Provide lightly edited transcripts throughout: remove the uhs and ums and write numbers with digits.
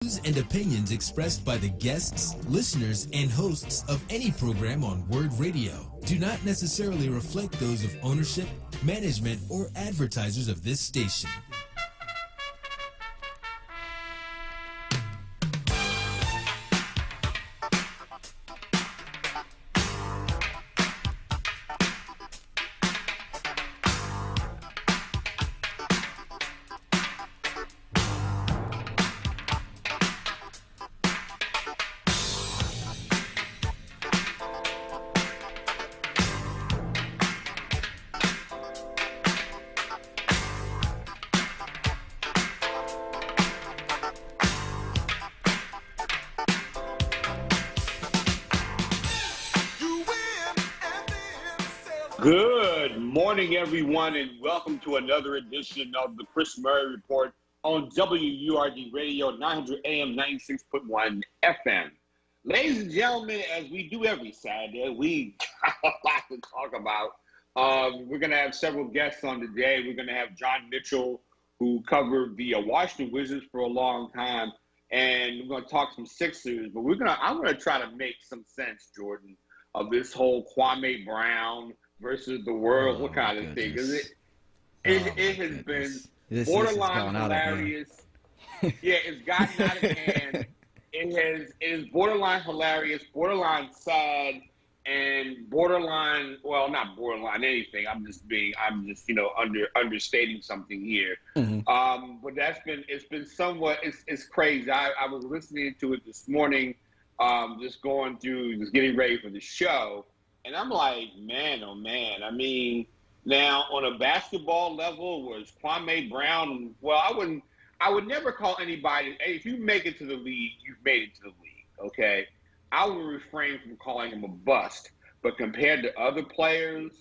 Views and opinions expressed by the guests, listeners, and hosts of any program on Word Radio do not necessarily reflect those of ownership, management, or advertisers of this station. Good morning, everyone, and welcome to another edition of the Chris Murray Report on WURD Radio, 900 AM, 96.1 FM. Ladies and gentlemen, as we do every Saturday, we got a lot to talk about. We're going to have several guests on today. We're going to have John Mitchell, who covered the Washington Wizards for a long time, and we're going to talk some Sixers. But I'm going to try to make some sense, Jordan, of this whole Kwame Brown versus the world, what kind of thing? Because it has been borderline hilarious. Yeah, it's gotten out of hand. It is borderline hilarious, borderline sad, and borderline, well, not borderline anything. I'm just understating something here. Mm-hmm. But it's been somewhat, it's crazy. I was listening to it this morning, just getting ready for the show. And I'm like, man, oh man. I mean, now on a basketball level, was Kwame Brown? Well, I would never call anybody. Hey, if you make it to the league, you've made it to the league. Okay, I would refrain from calling him a bust. But compared to other players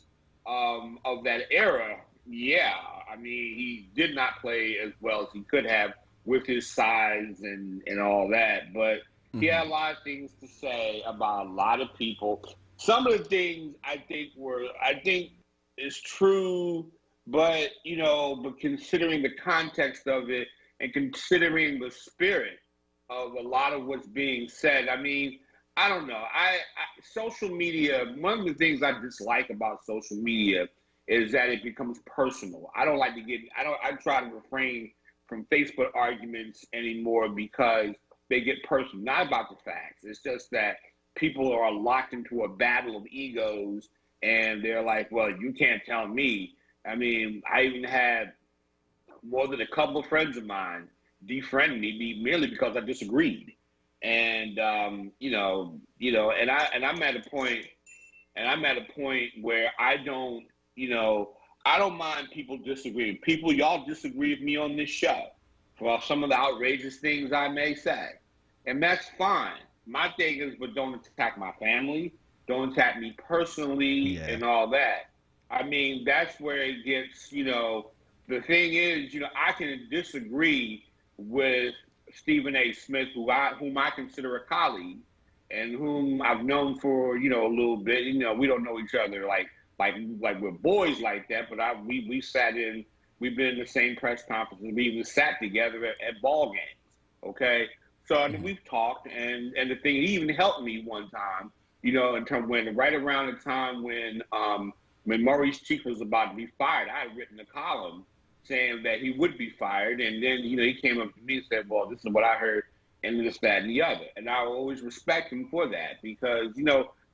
of that era, yeah, I mean, he did not play as well as he could have with his size and all that. But he had a lot of things to say about a lot of people. Some of the things I think is true, but considering the context of it and considering the spirit of a lot of what's being said, I mean, I don't know. Social media, one of the things I dislike about social media is that it becomes personal. I don't like to I try to refrain from Facebook arguments anymore because they get personal, not about the facts. It's just that people are locked into a battle of egos, and they're like, well, you can't tell me. I mean, I even had more than a couple of friends of mine defriend me merely because I disagreed. And, and I'm at a point where I don't mind people disagreeing. Y'all disagree with me on this show for some of the outrageous things I may say, and that's fine. My thing is, but don't attack my family, don't attack me personally, and all that. I mean, that's where it gets, the thing is, I can disagree with Stephen A. Smith, whom I consider a colleague and whom I've known for, a little bit. We don't know each other like we're boys like that, but we've been in the same press conferences. We even sat together at ball games, okay? So we've talked, and the thing, he even helped me one time, in terms right around the time when Maurice Cheek was about to be fired. I had written a column saying that he would be fired, and then he came up to me and said, "Well, this is what I heard, and this, that, and the other." And I will always respect him for that because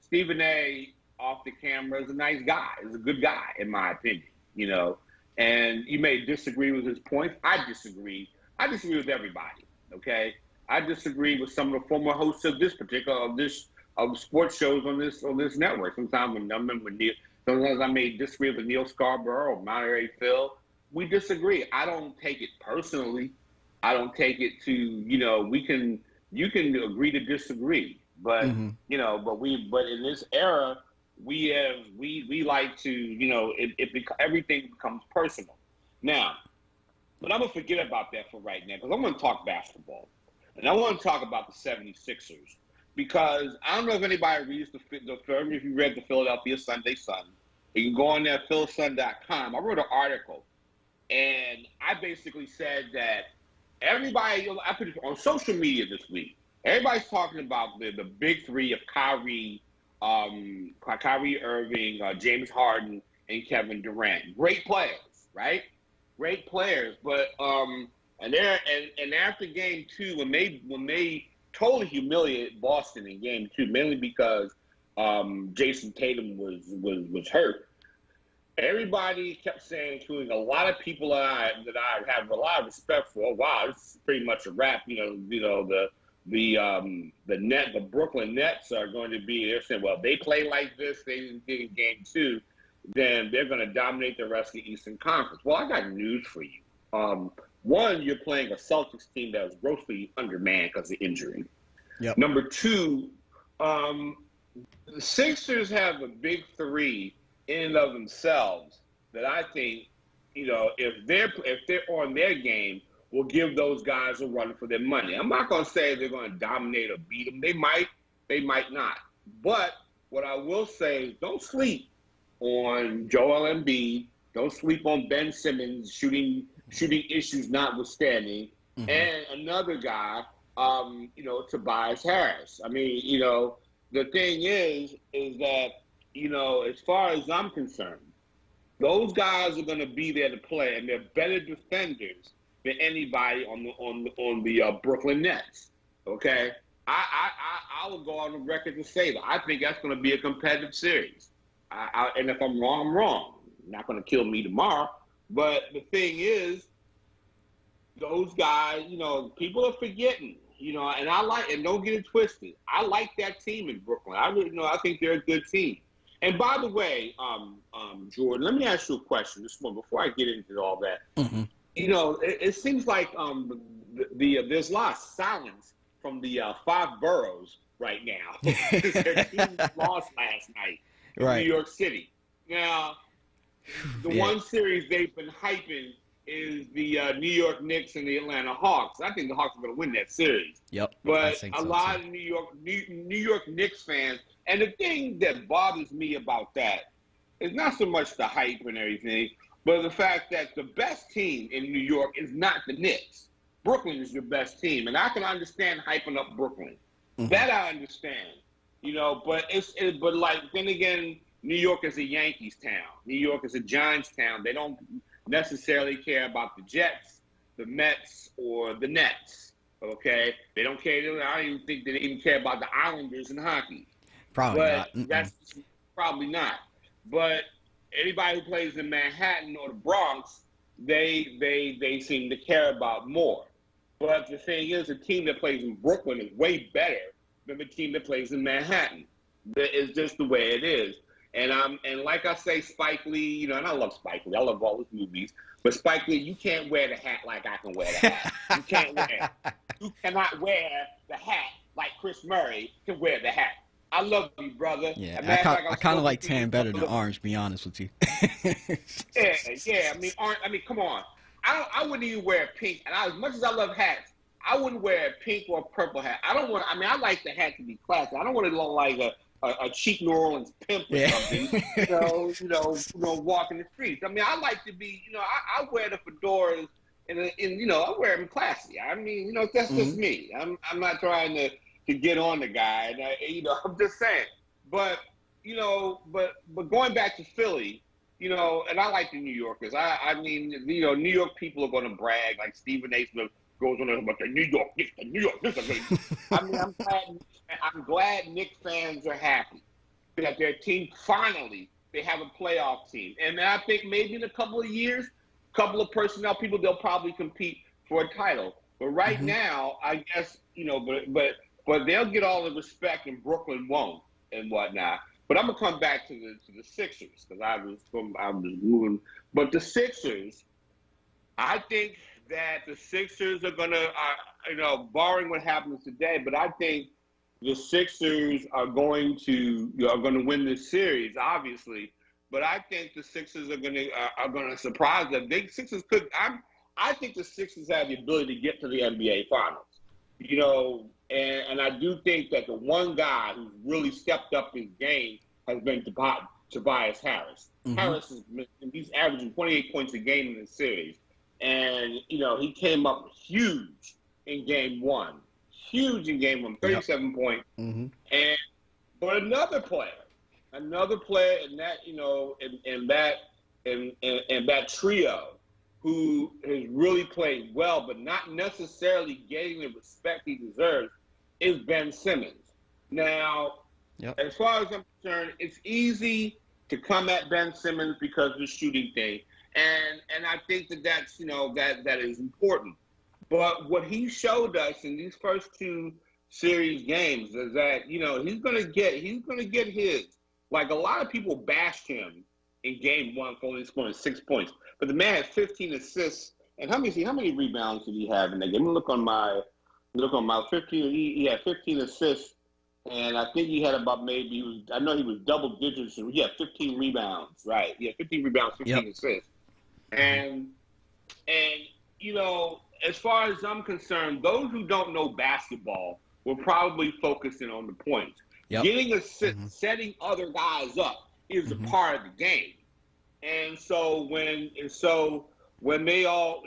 Stephen A. off the camera is a nice guy, is a good guy in my opinion, And you may disagree with his points. I disagree with everybody. Okay. I disagree with some of the former hosts of of sports shows on this network. Sometimes I may disagree with Neil Scarborough or Monterey Phil. We disagree. I don't take it personally. I don't take it to you can agree to disagree, but but in this era we like to everything becomes personal now. But I'm gonna forget about that for right now because I'm gonna talk basketball. And I want to talk about the 76ers because I don't know if anybody reads if you read the Philadelphia Sunday Sun. You can go on there, philsun.com. I wrote an article, and I basically said that everybody, I put it on social media this week. Everybody's talking about the big three of Kyrie Irving, James Harden, and Kevin Durant. Great players, right? Great players, but and after game 2, when they totally humiliated Boston in game 2, mainly because Jason Tatum was hurt. Everybody kept saying, including a lot of people that I have a lot of respect for, oh, wow, this is pretty much a wrap. The Brooklyn Nets are going to be, they're saying, well, they play like this, they did in game 2, then they're going to dominate the rest of the Eastern Conference. Well, I got news for you. One, you're playing a Celtics team that was grossly undermanned because of injury. Yep. Number 2, the Sixers have a big three in and of themselves that I think, if they're on their game, will give those guys a run for their money. I'm not going to say they're going to dominate or beat them. They might not. But what I will say is don't sleep on Joel Embiid. Don't sleep on Ben Simmons, shooting issues notwithstanding. Mm-hmm. And another guy, Tobias Harris. I mean, the thing is that, as far as I'm concerned, those guys are going to be there to play, and they're better defenders than anybody on the Brooklyn Nets. Okay, I will go on the record to say that I think that's going to be a competitive series. And if I'm wrong, I'm wrong. Not going to kill me tomorrow. But the thing is, those guys, people are forgetting. And don't get it twisted. I like that team in Brooklyn. I think they're a good team. And by the way, Jordan, let me ask you a question. This one before I get into all that. Mm-hmm. It seems like there's a lot of silence from the 5 boroughs right now. Their team lost last night in New York City. Now, the one series they've been hyping is the New York Knicks and the Atlanta Hawks. I think the Hawks are going to win that series. Yep. But a lot of New York Knicks fans, and the thing that bothers me about that is not so much the hype and everything, but the fact that the best team in New York is not the Knicks. Brooklyn is your best team, and I can understand hyping up Brooklyn. Mm-hmm. That I understand, But then again, New York is a Yankees town. New York is a Giants town. They don't necessarily care about the Jets, the Mets, or the Nets. Okay, they don't care. I don't even think they even care about the Islanders in hockey. Probably not. That's probably not. But anybody who plays in Manhattan or the Bronx, they seem to care about more. But the thing is, the team that plays in Brooklyn is way better than the team that plays in Manhattan. It's just the way it is. And like I say, Spike Lee, and I love Spike Lee. I love all his movies. But Spike Lee, you can't wear the hat like I can wear the hat. You cannot wear the hat like Chris Murray can wear the hat. I love you, brother. Yeah, I kind of like tan better than orange, to be honest with you. yeah. I mean, come on. I wouldn't even wear pink. And as much as I love hats, I wouldn't wear a pink or a purple hat. I like the hat to be classy. I don't want to look like a cheap New Orleans pimp or something, walking the streets. I mean, I like to be, I wear the fedoras and I wear them classy. I mean, that's just me. I'm not trying to get on the guy. And I'm just saying. But going back to Philly, and I like the New Yorkers. I mean, New York people are going to brag like Stephen A. Smith goes on about the New York Knicks. I mean, I'm glad Knicks fans are happy that their team finally, they have a playoff team. And I think maybe in a couple of years, couple of personnel people, they'll probably compete for a title. But right now, I guess, but they'll get all the respect and Brooklyn won't and whatnot. But I'm going to come back to the Sixers because I was moving. But the Sixers, I think that the Sixers are going to, barring what happens today, but I think the Sixers are going to win this series, obviously. But I think the Sixers are going to surprise them. I think the Sixers have the ability to get to the NBA Finals. And I do think that the one guy who's really stepped up his game has been Tobias Harris. Mm-hmm. Harris he's averaging 28 points a game in the series. And, he came up huge in game one. Huge in game one, 37 points. Mm-hmm. But another player in that, in that trio who has really played well, but not necessarily getting the respect he deserves, is Ben Simmons. Now, as far as I'm concerned, it's easy to come at Ben Simmons because of the shooting thing. And I think that's, that is important. But what he showed us in these first two series games is that, he's gonna get his. Like, a lot of people bashed him in game one for only scoring 6 points. But the man had 15 assists. And how many rebounds did he have in that game? Look on my 15. He had 15 assists. And I think he had about I know he was double digits. He had 15 rebounds, right? He had 15 rebounds, 15 assists. And as far as I'm concerned, those who don't know basketball were probably focusing on the points. Getting assists, setting other guys up is a part of the game. And so when they all,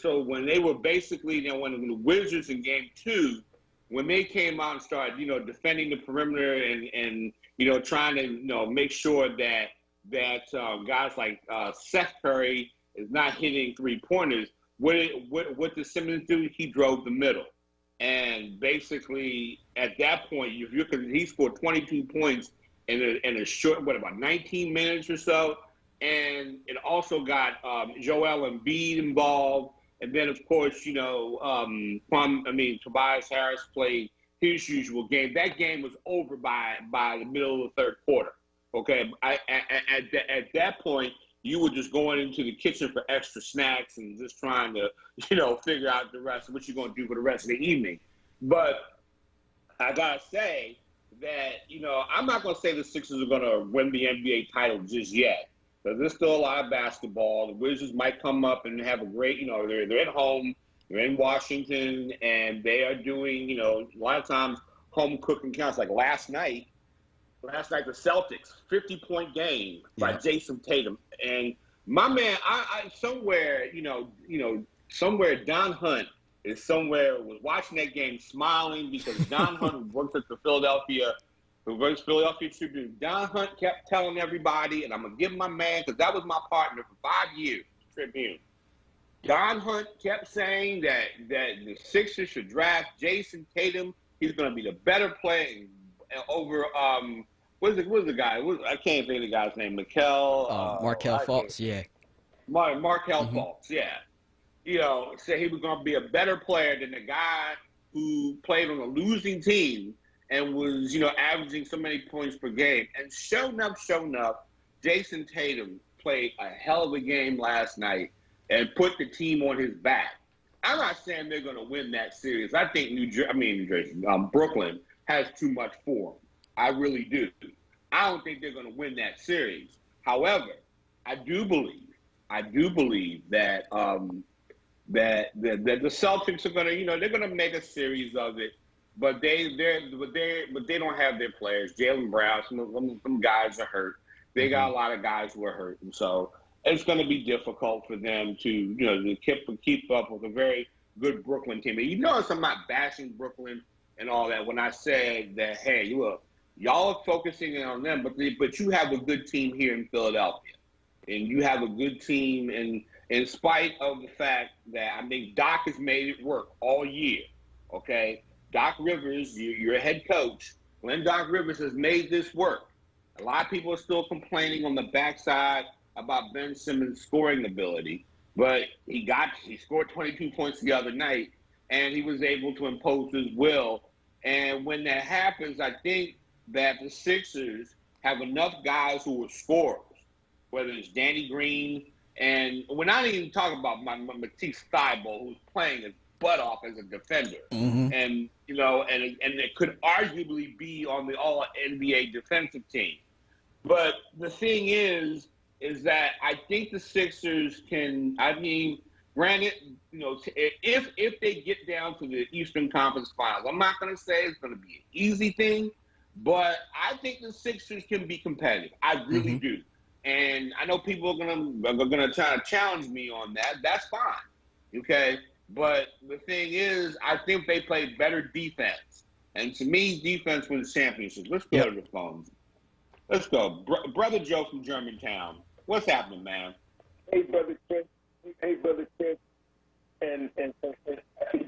so when they were basically, when the Wizards in game two, when they came out and started, defending the perimeter and trying to, make sure that guys like Seth Curry is not hitting 3-pointers, what did Simmons do? He drove the middle. And basically, at that point, he scored 22 points in a short, about 19 minutes or so. And it also got Joel Embiid involved. And then, of course, Tobias Harris played his usual game. That game was over by the middle of the third quarter. Okay, at that point, you were just going into the kitchen for extra snacks and just trying to, figure out the rest of what you're going to do for the rest of the evening. But I got to say that, I'm not going to say the Sixers are going to win the NBA title just yet. Because there's still a lot of basketball. The Wizards might come up and have a great, they're at home, they're in Washington, and they are doing, a lot of times home cooking counts. Like last night, the Celtics, 50-point game by Jason Tatum. And my man, somewhere Don Hunt was watching that game smiling because Don Hunt works at the Philadelphia Tribune. Don Hunt kept telling everybody, and I'm going to give my man, because that was my partner for 5 years, Tribune. Don Hunt kept saying that the Sixers should draft Jason Tatum. He's going to be the better player over, what's the guy? I can't think of the guy's name. Markelle Fultz, yeah. Markelle Fultz, yeah. Said he was going to be a better player than the guy who played on a losing team and was, averaging so many points per game. And sure enough, Jason Tatum played a hell of a game last night and put the team on his back. I'm not saying they're going to win that series. I think Brooklyn has too much for them. I really do. I don't think they're going to win that series. However, I do believe that the Celtics are going to, they're going to make a series of it. But they don't have their players. Jaylen Brown, some guys are hurt. They got a lot of guys who are hurt, and so it's going to be difficult for them to keep up with a very good Brooklyn team. And you notice I'm not bashing Brooklyn and all that when I said that. Hey, y'all are focusing in on them, but you have a good team here in Philadelphia, and you have a good team. And in spite of the fact that Doc has made it work all year, okay. Doc Rivers, your head coach, when Doc Rivers has made this work, a lot of people are still complaining on the backside about Ben Simmons' scoring ability, but he scored 22 points the other night, and he was able to impose his will. And when that happens, I think that the Sixers have enough guys who are scorers, whether it's Danny Green, and we're not even talking about Matisse Thybulle, who's playing his butt off as a defender, and it could arguably be on the All NBA defensive team. But the thing is that I think the Sixers can. Granted, if they get down to the Eastern Conference Finals, I'm not going to say it's going to be an easy thing, but I think the Sixers can be competitive. I really do. And I know people are gonna try to challenge me on that. That's fine, okay. But the thing is, I think they played better defense. And to me, defense wins championships. Let's go to the phones. Let's go. Brother Joe from Germantown. What's happening, man? Hey, Brother Chris. Hey, Brother Chris. And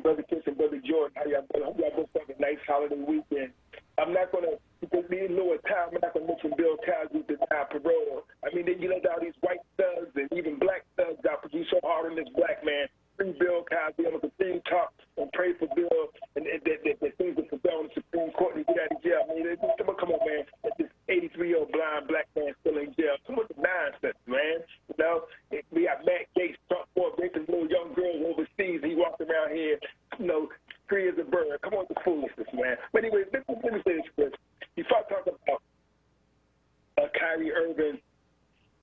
Brother Chris and Brother Jordan. How y'all doing? I hope y'all both have a nice holiday weekend. I'm not going to, because we in lower time, I'm not going to mention Bill Cosby denied parole. I mean, then you let all these white thugs and even black thugs out because you so hard on this black man. Free Bill Cosby. I'm going to continue to talk and pray for Bill and that things will prevail in the Supreme Court and get out of jail. I mean, come on, man. This 83-year-old blind black man still in jail. Too much nonsense, man. You know, we got Matt Gates, Trump boy, raping little young girls overseas. He walked around here, you know, free as a bird. Come on, the foolishness, man. But anyway, let me say this, Chris. Before I talk about Kyrie Irving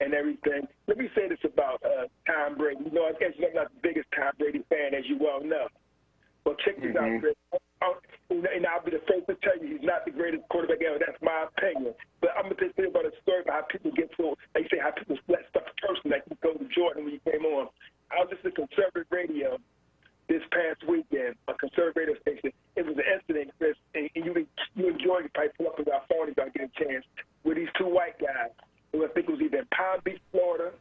and everything, let me say this about Tom Brady. You know, I guess I'm not the biggest Tom Brady fan, as you well know. But check this out, Chris. And I'll be the first to tell you he's not the greatest quarterback ever. That's my opinion. But I'm going to tell you about a story about how people get so, they say how people let stuff personal, like you go to Jordan when you came on. I was listening to conservative radio this past weekend, a conservative station. It was an incident, Chris, and you and Jordan probably pull up with our phone if y'all get a chance, with these two white guys who I think it was either in Palm Beach, Florida,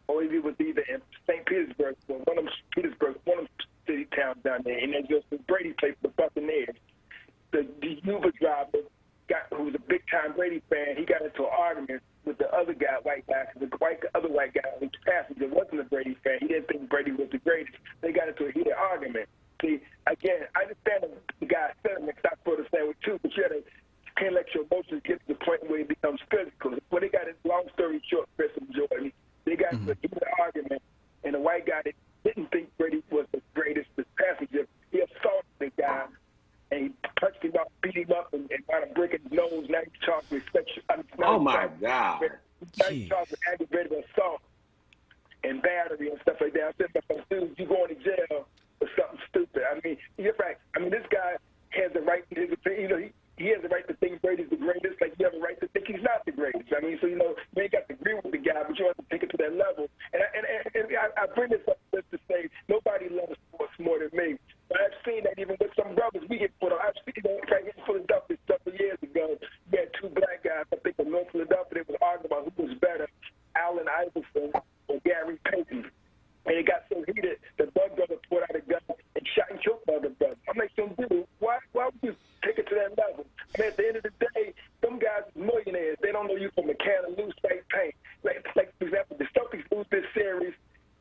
or it was either in St. Petersburg, or one of them city towns down there, and then Joseph Brady played for the Buccaneers. The Uber driver, who was a big-time Brady fan, he got into an argument with the other guy, white guy, because the other white guy, the passenger, wasn't a Brady fan. He didn't think Brady was the greatest. They got into a heated argument. See, again, I understand the guy's sentiment, because I feel the same way, too, but you can't let your emotions get to the point where it becomes physical. When they got it, long story short, Chris and Jordan, they got into a heated argument, and the white guy that didn't think Brady was the greatest, the passenger, he assaulted the guy, and he punched him up, beat him up, and wound up breaking his nose. Now he's charged with sexual. Oh my God! Now he's charged with aggravated assault and battery and stuff like that. I said, but dude, you going to jail for something stupid. I mean, you're right. I mean, this guy has the right. You know, he has the right to think Brady's the greatest. Like you have a right to think he's not the greatest. I mean, so you ain't got to agree with the guy, but you have to take it to that level. And I bring this up just to say nobody loves sports more than me. But I've seen that even with some brothers we get put on. I've seen that right here in Philadelphia several years ago. We had two black guys, I think, in North Philadelphia. They was arguing about who was better, Allen Iverson or Gary Payton. And it got so heated that one brother pulled out a gun and shot and killed the other brother. I'm like, so dude, why would you take it to that level? I mean, at the end of the day, them guys are millionaires. They don't know you from a can of loose fake paint. Like for example, the Celtics lose this series,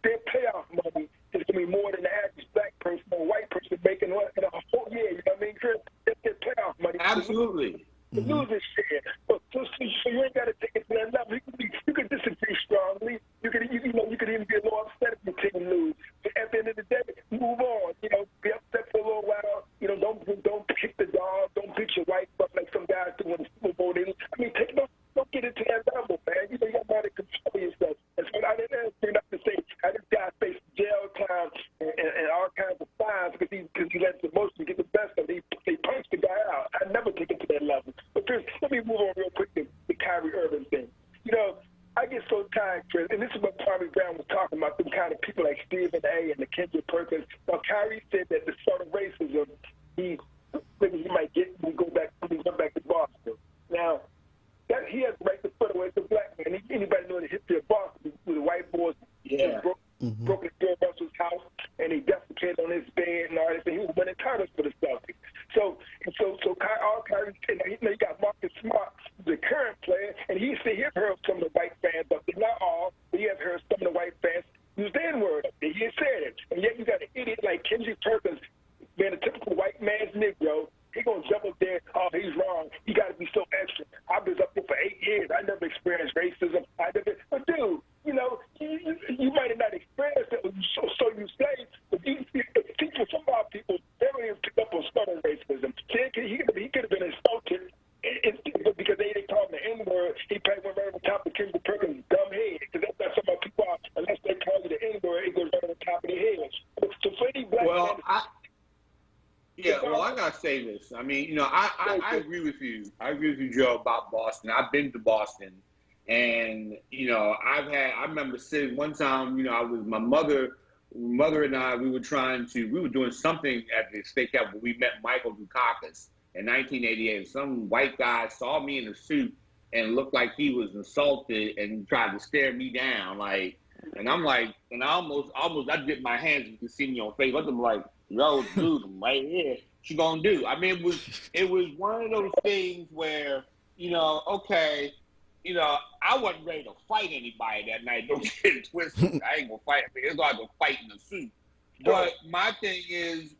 their playoff money is going to be more than the average black person or white person making in a whole year. You know what I mean, Chris? That's their playoff money. Absolutely. The losers share. So you ain't got to take it to that level. You can disagree strongly. You could even be a little upset if your team lose. But at the end of the day, move on. You know, be upset for a little while. You know, don't kick the dog. Don't beat your wife up like some guys do in the Super Bowl. I mean, don't get into that level, man. You know, you got to control yourself. And so I didn't bring up to say how this guy faced jail time and all kinds of fines because he let the emotion get the best of him. They punched the guy out. I never take it to that level. But Chris, let me move on real quick to the Kyrie Irving thing. You know, I get so tired, Chris, and this is what Kwame Brown was talking about, them kind of people like Stephen A. and the Kendrick Perkins. Now, Kyrie said that the sort of racism he might get when he go back to Boston. Now, that he has the right to put away as a black man. Anybody know the history of Boston with the white boys broke into Bill Russell's house and he defecated on his bed and all this, and he was winning titles for the Celtics. So all Kyrie, and you got Marcus Smart, the current player, and he heard some of the white fans up there, not all, but he has heard some of the white fans use the N-word up there. He said it, and yet you got an idiot like Kendrick Perkins, being a typical white man's Negro. He gonna jump up there. Oh, he's wrong. He got to be so extra. I was up there for 8 years. I never experienced racism. But dude, you know, you might have not experienced it. So you say, but for some of our people, they don't even pick up on southern racism. He could have been insulted, but because they call him the N-word, he probably went right over the top of Kendrick Perkins' dumb head. Because that's not some of our people are. Unless they call you the N-word, it goes right over the top of their head. So for any black man, yeah, well, I gotta say this. I mean, you know, I agree with you. I agree with you, Joe, about Boston. I've been to Boston, And, I remember sitting one time, I was, my mother and I, we were doing something at the state capitol. We met Michael Dukakis in 1988. Some white guy saw me in a suit and looked like he was insulted and tried to stare me down. And I'm like, and I dipped my hands, you can see me on Facebook. I'm like, yo, dude, I'm right here. What you gonna do? I mean, it was one of those things where, okay, I wasn't ready to fight anybody that night. Don't get it twisted. I ain't gonna fight. It's like a fight in a suit. But my thing is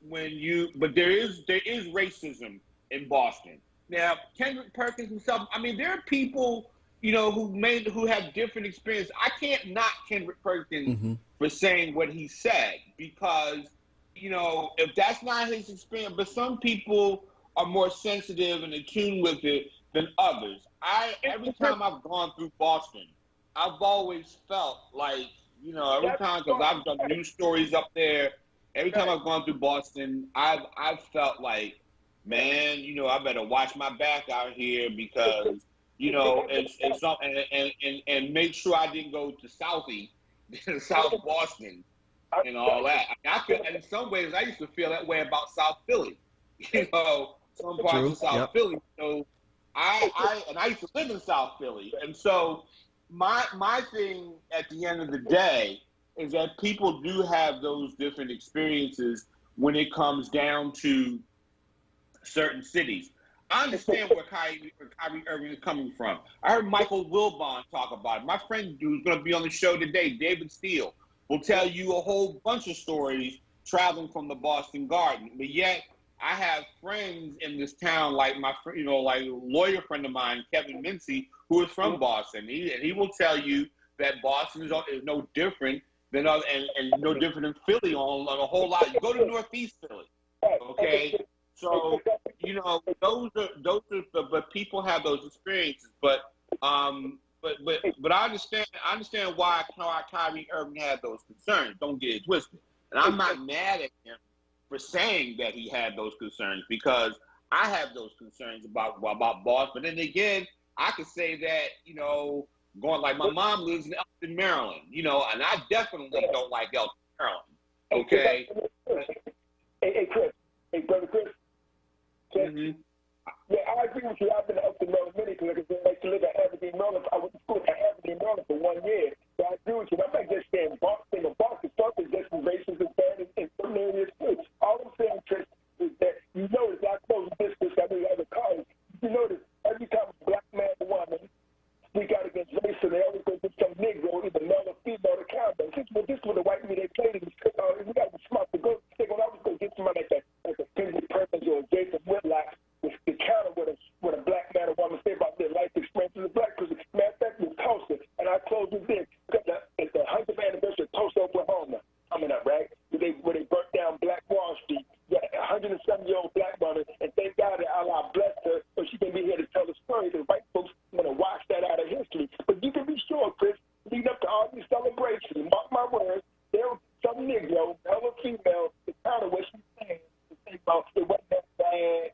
but there is racism in Boston. Now, Kendrick Perkins himself, I mean, there are people, who have different experience. I can't knock Kendrick Perkins for saying what he said because, if that's not his experience, but some people are more sensitive and attuned with it than others. Every time I've gone through Boston, I've always felt like, every time, because I've done news stories up there, every time I've gone through Boston, I've felt like, man, I better watch my back out here because, and make sure I didn't go to Southie, South Boston, and all that. I feel, and in some ways, I used to feel that way about South Philly. Some parts of South Philly. I used to live in South Philly, and so my thing at the end of the day is that people do have those different experiences when it comes down to certain cities. I understand where Kyrie Irving is coming from. I heard Michael Wilbon talk about it. My friend who's going to be on the show today, David Steele, will tell you a whole bunch of stories traveling from the Boston Garden. But yet, I have friends in this town, like my like a lawyer friend of mine, Kevin Mincy, who is from Boston. He will tell you that Boston is no different than other, and no different than Philly on a whole lot. You go to Northeast Philly, okay? So but people have those experiences. But I understand why Kyrie Irving had those concerns. Don't get it twisted. And I'm not mad at him for saying that he had those concerns because I have those concerns about Boston. But then again, I could say that, going like my mom lives in Elton, Maryland, and I definitely don't like Elton, Maryland. Okay? Hey, Chris. Hey, Brother Chris. Mm-hmm. Yeah, I agree with you. I've been to Elton, Maryland many because I used to live at Aberdeen, Maryland. I went to school at Aberdeen, Maryland for 1 year. So I agree with you. I'm not just saying Boston or Boston. Boston is just as racist and bad in certain areas too. All I'm saying, Chris, is that you notice, I suppose this, I mean, other college, you notice every time a black man or woman speak out against race, and they always go get some Negro, either male or female, to counter. This is what the white people they played. We got to be smart to go. When I was going to get somebody like a Kendrick Perkins or a Jason Whitlock to counter what a black man or woman say about their life experience as a black person. Matter of fact, with Tulsa, and I close with this. It's the 100th anniversary of Tulsa, Oklahoma coming up, right? Where they burnt down Black Wall Street. You got a 107-year-old black woman, and thank God that Allah blessed her, so she can be here to tell the story. The white folks want to wash that out of history. But you can be sure, Chris, leading up to all these celebrations, mark my words, there was some Negro, male or female, to counter what she's saying, to say about it wasn't that bad,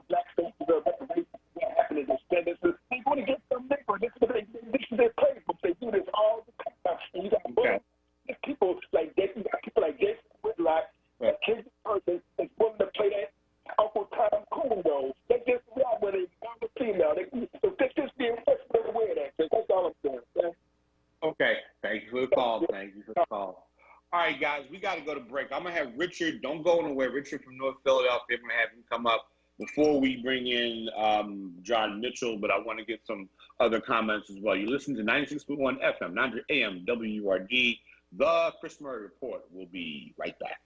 black folks are reparations, what happened to descendants. They want to get some Negro. This is their playbook. They do this all the time. And you got people like Jason Whitlock, Kendrick Perkins is willing to play that Uncle Tom Coon role. They just rob where they got the female. So they just be aware of that. That's all I'm saying. Man. Okay. Thank you for the call. All right, guys, we got to go to break. I'm going to have Richard. Don't go nowhere. Richard from North Philadelphia. I'm going to have him come up before we bring in John Mitchell, but I want to get some other comments as well. You listen to 96.1 FM, 900 AM, WURD. The Chris Murray Report. We'll be right back.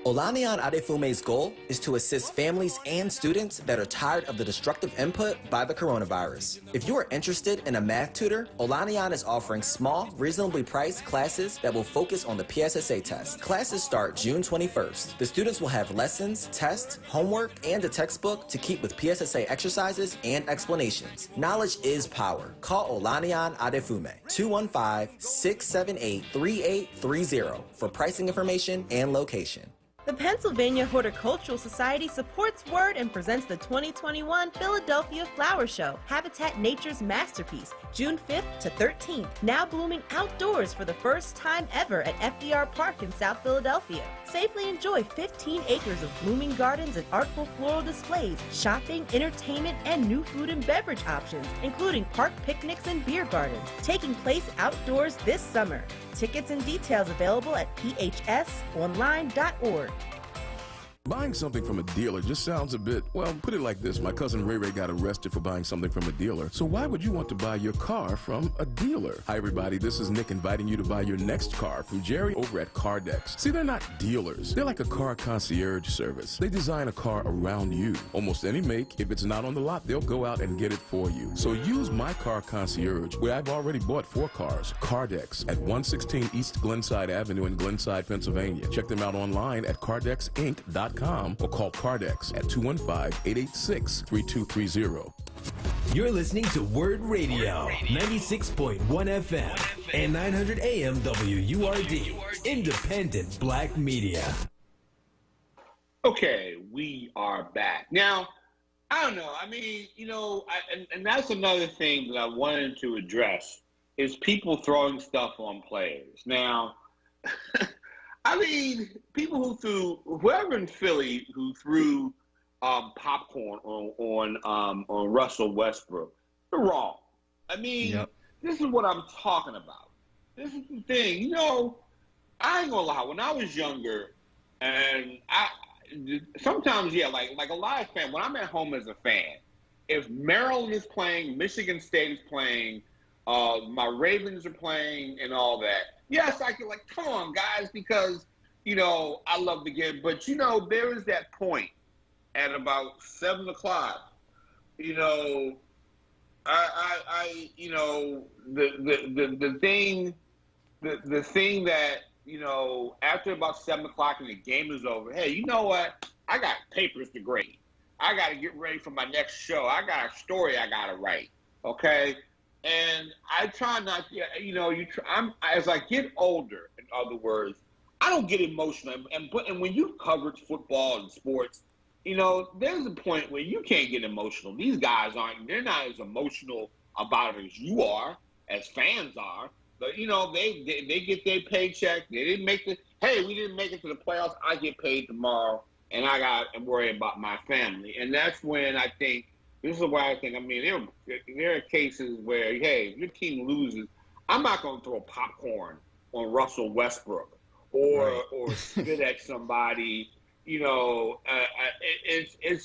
Olaniyan Adefume's goal is to assist families and students that are tired of the destructive input by the coronavirus. If you are interested in a math tutor, Olaniyan is offering small, reasonably priced classes that will focus on the PSSA test. Classes start June 21st. The students will have lessons, tests, homework, and a textbook to keep with PSSA exercises and explanations. Knowledge is power. Call Olaniyan Adefume, 215-678-3830 for pricing information and location. The Pennsylvania Horticultural Society supports WURD and presents the 2021 Philadelphia Flower Show, Habitat Nature's Masterpiece, June 5th to 13th. Now blooming outdoors for the first time ever at FDR Park in South Philadelphia. Safely enjoy 15 acres of blooming gardens and artful floral displays, shopping, entertainment, and new food and beverage options, including park picnics and beer gardens, taking place outdoors this summer. Tickets and details available at phsonline.org. Buying something from a dealer just sounds a bit, well, put it like this. My cousin Ray Ray got arrested for buying something from a dealer. So why would you want to buy your car from a dealer? Hi, everybody. This is Nick inviting you to buy your next car from Jerry over at Cardex. See, they're not dealers. They're like a car concierge service. They design a car around you. Almost any make. If it's not on the lot, they'll go out and get it for you. So use my car concierge, where I've already bought 4 cars. Cardex at 116 East Glenside Avenue in Glenside, Pennsylvania. Check them out online at cardexinc.com. Or call Cardex at 215-886-3230. You're listening to WURD Radio, 96.1 FM and 900 AM WURD, independent black media. Okay, we are back. Now, I don't know. I mean, and that's another thing that I wanted to address is people throwing stuff on players. Now, I mean, people whoever in Philly who threw popcorn on Russell Westbrook, they're wrong. I mean, This is what I'm talking about. This is the thing. I ain't gonna lie. When I was younger, and sometimes, like a lot of fans, when I'm at home as a fan, if Maryland is playing, Michigan State is playing, my Ravens are playing, and all that. Yes, I can come on, guys, because, I love the game. But, there is that point at about 7 o'clock, the thing that, after about 7 o'clock and the game is over, hey, you know what? I got papers to grade. I got to get ready for my next show. I got a story I got to write, okay? And I try not to, as I get older, in other words, I don't get emotional. And when you covered football and sports, there's a point where you can't get emotional. These guys they're not as emotional about it as you are, as fans are. But, they get their paycheck. They didn't make hey, we didn't make it to the playoffs. I get paid tomorrow, and I got to worry about my family. And that's when I think, this is why I think, there are cases where, hey, if your team loses, I'm not going to throw popcorn on Russell Westbrook or spit at somebody. It's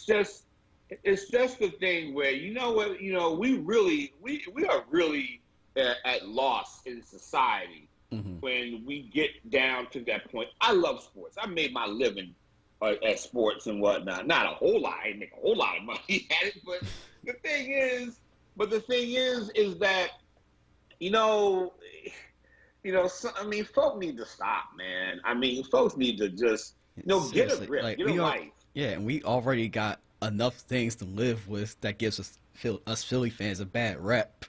just the thing where, we are really at loss in society when we get down to that point. I love sports. I made my living at sports and whatnot. Not a whole lot. I didn't make a whole lot of money at it, but the thing is that, folk need to stop, man. Folks need to just, get a grip, get a life. Yeah, and we already got enough things to live with that gives us Philly fans a bad rep.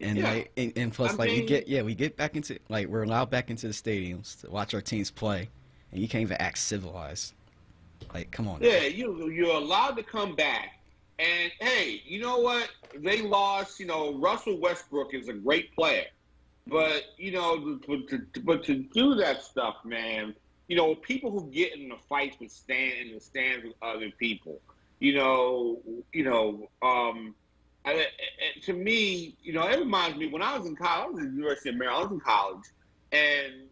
And and plus, we get back into, we're allowed back into the stadiums to watch our teams play. And you can't even act civilized. Come on. Yeah, you're allowed to come back. And, hey, you know what? They lost. Russell Westbrook is a great player. But, to do that stuff, man, people who get in the fights in the stands with other people, to me, it reminds me, when I was in college, I was at the University of Maryland, I was in college, and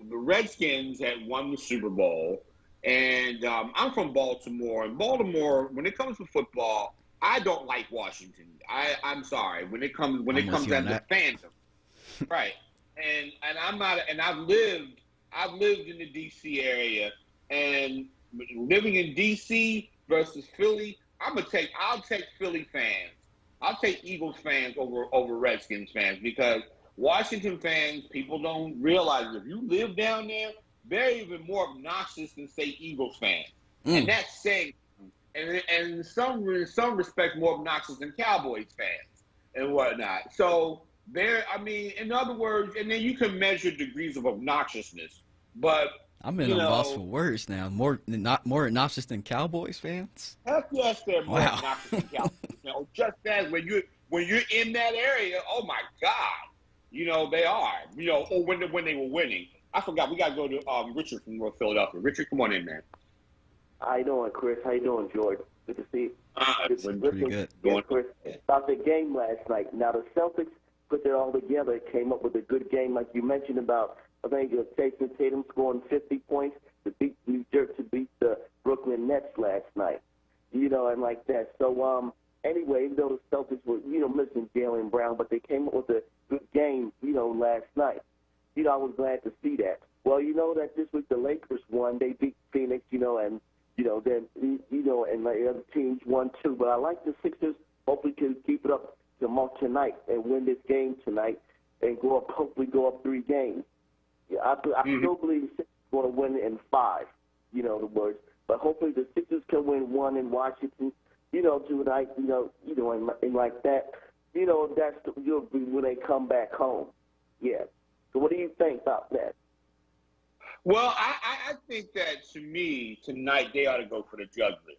the Redskins had won the Super Bowl, and I'm from Baltimore. And Baltimore, when it comes to football, I don't like Washington. I'm sorry. When it comes down to fandom, right? And I'm not. And I've lived in the D.C. area, and living in D.C. versus Philly, I'll take Philly fans. I'll take Eagles fans over Redskins fans, because Washington fans, people don't realize, if you live down there, they're even more obnoxious than, say, Eagles fans. And that's saying, and in some respects, more obnoxious than Cowboys fans and whatnot. So in other words, and then you can measure degrees of obnoxiousness. But I'm in a loss for words now. More obnoxious than Cowboys fans. Heck yes, they're more Wow. obnoxious than Cowboys. You know, just as when you're in that area, oh my God, you know they are. You know, or when they were winning. I forgot. We got to go to Richard from North Philadelphia. Richard, come on in, man. How you doing, Chris? How you doing, George? Good to see you. Pretty good. Yeah, Chris, about the game last night. Now, the Celtics put it all together, came up with a good game, like you mentioned about, I think it was Jason Tatum scoring 50 points to beat New Jersey, to beat the Brooklyn Nets last night. You know, and like that. So, anyway, even though the Celtics were, you know, missing Jaylen Brown, but they came up with a good game, you know, last night. You know, I was glad to see that. Well, you know that this week the Lakers won. They beat Phoenix, you know, and, you know, then, you know, and the other teams won too. But I like the Sixers. Hopefully can keep it up tonight and win this game tonight and hopefully go up 3 games. Yeah, I still believe the Sixers are going to win in 5, you know, the words. But hopefully the Sixers can win 1 in Washington, you know, tonight, you know, and like that. You know, that's when they come back home. Yeah. So what do you think about that? Well, I think that, to me, tonight they ought to go for the jugular.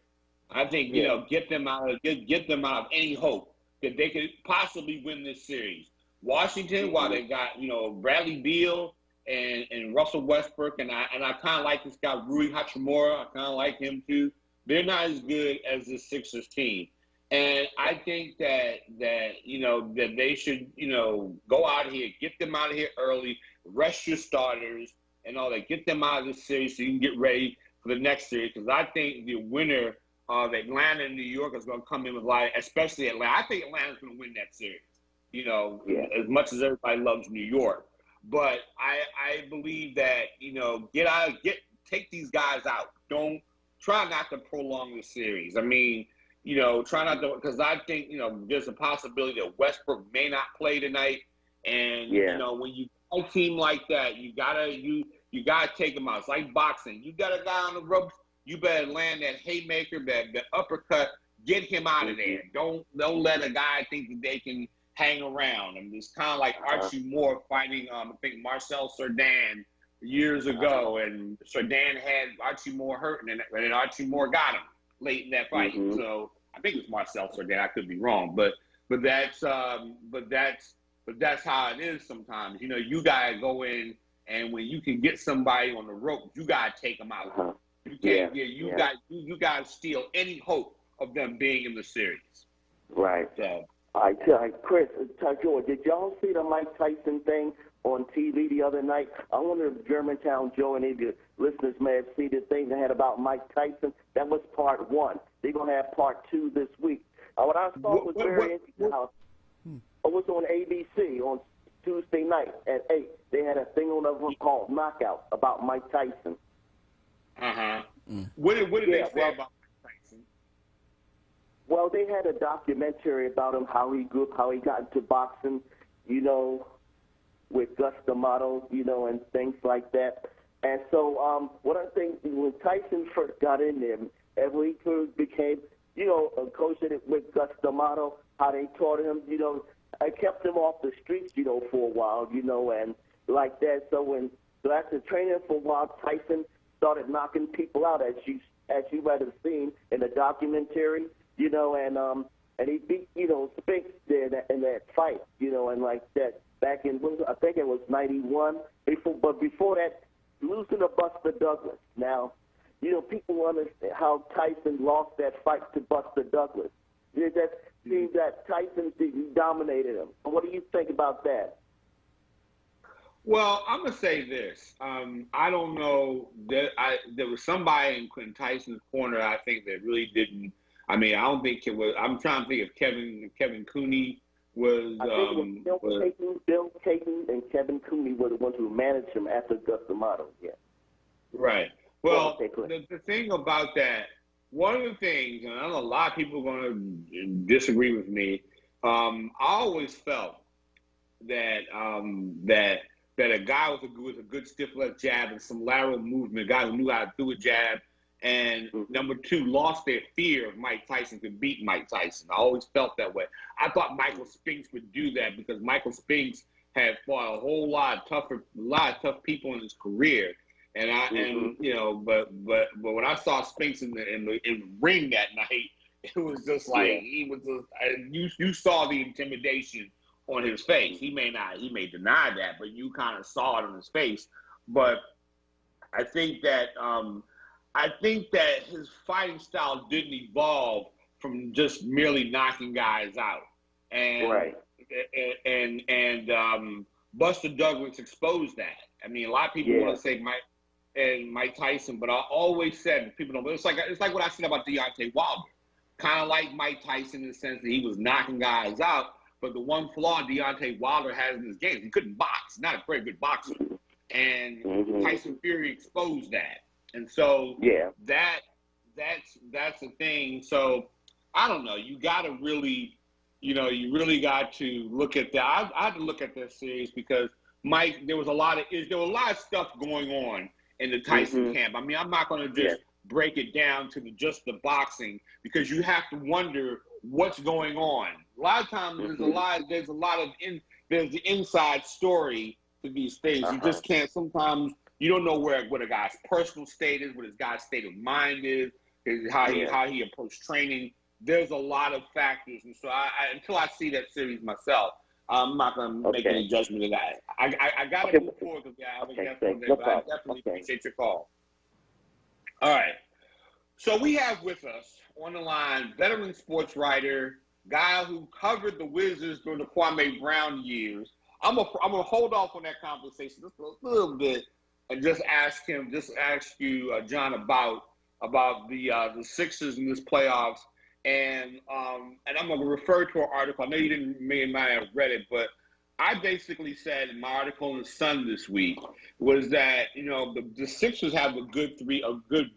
I think, you know, get them out of any hope that they could possibly win this series. Washington, while they got, you know, Bradley Beal and Russell Westbrook, and I kind of like this guy Rui Hachimura. I kind of like him too. They're not as good as the Sixers team, and I think that you know that they should, you know, go out here, get them out of here early, rest your starters and all that, get them out of this series so you can get ready for the next series. Because I think the winner of Atlanta and New York is going to come in with especially Atlanta. I think Atlanta's going to win that series. You know, as much as everybody loves New York, but I believe that, you know, take these guys out. Don't try not to prolong the series. I mean, you know, try not to, because I think, you know, there's a possibility that Westbrook may not play tonight, and you know, when you a team like that, you gotta take them out. It's like boxing. You got a guy on the ropes, you better land that haymaker, that uppercut, get him out of there. Don't let a guy think that they can hang around. And it's kind of like Archie Moore fighting, I think Marcel Cerdan years ago, and Cerdan had Archie Moore hurt, and then Archie Moore got him late in that fight. So I think it was Marcel Cerdan. I could be wrong, but that's how it is sometimes. You know, you gotta go in, and when you can get somebody on the rope, you gotta take them out. You can't. You gotta steal any hope of them being in the series. Right. So, all right, Chris, George, did y'all see the Mike Tyson thing on TV the other night? I wonder if Germantown Joe and any of your listeners may have seen the thing they had about Mike Tyson. That was part 1. They're gonna have part 2 this week. What I thought was very interesting. It was on ABC on Tuesday night at 8. They had a thing on them called Knockout about Mike Tyson. What did they say about Mike Tyson? Well, they had a documentary about him, how he grew up, how he got into boxing, you know, with Gus D'Amato, you know, and things like that. And so what I think, when Tyson first got in there, and when he became, you know, a coach with Gus D'Amato, how they taught him, you know, I kept him off the streets, you know, for a while, you know, and like that. So after training for a while, Tyson started knocking people out, as you might have seen in the documentary, you know, and he beat, you know, Spinks there in that fight, you know, and like that back in, I think it was 91. But before that, losing to Buster Douglas. Now, you know, people understand how Tyson lost that fight to Buster Douglas. It just seems that Tyson dominated him. What do you think about that? Well, I'm gonna say this. I don't know that there was somebody in Tyson's corner. I think that really didn't. I mean, I don't think it was. I'm trying to think if Kevin Cooney was. I think it was Bill Caton and Kevin Cooney were the ones who managed him after Gus D'Amato. Yeah. Right. Well, the thing about that, one of the things, and I know a lot of people are going to disagree with me. I always felt that that a guy with a good stiff left jab and some lateral movement, a guy who knew how to do a jab, and number 2, lost their fear of Mike Tyson could beat Mike Tyson. I always felt that way. I thought Michael Spinks would do that because Michael Spinks had fought a lot of tough people in his career. And and you know, but when I saw Spinks in the ring that night, it was just like he was just you saw the intimidation on his face. He may deny that, but you kind of saw it on his face. But I think that his fighting style didn't evolve from just merely knocking guys out. And Buster Douglas exposed that. I mean, a lot of people want to say Mike Tyson, but I always said, people don't. It's like what I said about Deontay Wilder. Kind of like Mike Tyson in the sense that he was knocking guys out, but the one flaw Deontay Wilder has in his game, he couldn't box. He's not a very good boxer. And Tyson Fury exposed that. And so that's the thing. So I don't know. You got to really, you really got to look at that. I had to look at that series because Mike, there was a lot of stuff going on in the Tyson camp. I mean, I'm not going to just break it down to just the boxing because you have to wonder what's going on. A lot of times there's the inside story to these things. You just can't, sometimes you don't know what a guy's personal state is, what his guy's state of mind is, how he approached training. There's a lot of factors. And so until I see that series myself, I'm not going to make any judgment of that. I got to move forward with that. But I definitely appreciate your call. All right. So we have with us on the line veteran sports writer, guy who covered the Wizards during the Kwame Brown years. I'm gonna hold off on that conversation just a little bit and just ask you, John, about the Sixers in this playoffs. And I'm going to refer to an article. I know you may not have read it, but I basically said in my article in the Sun this week was that, the Sixers have a good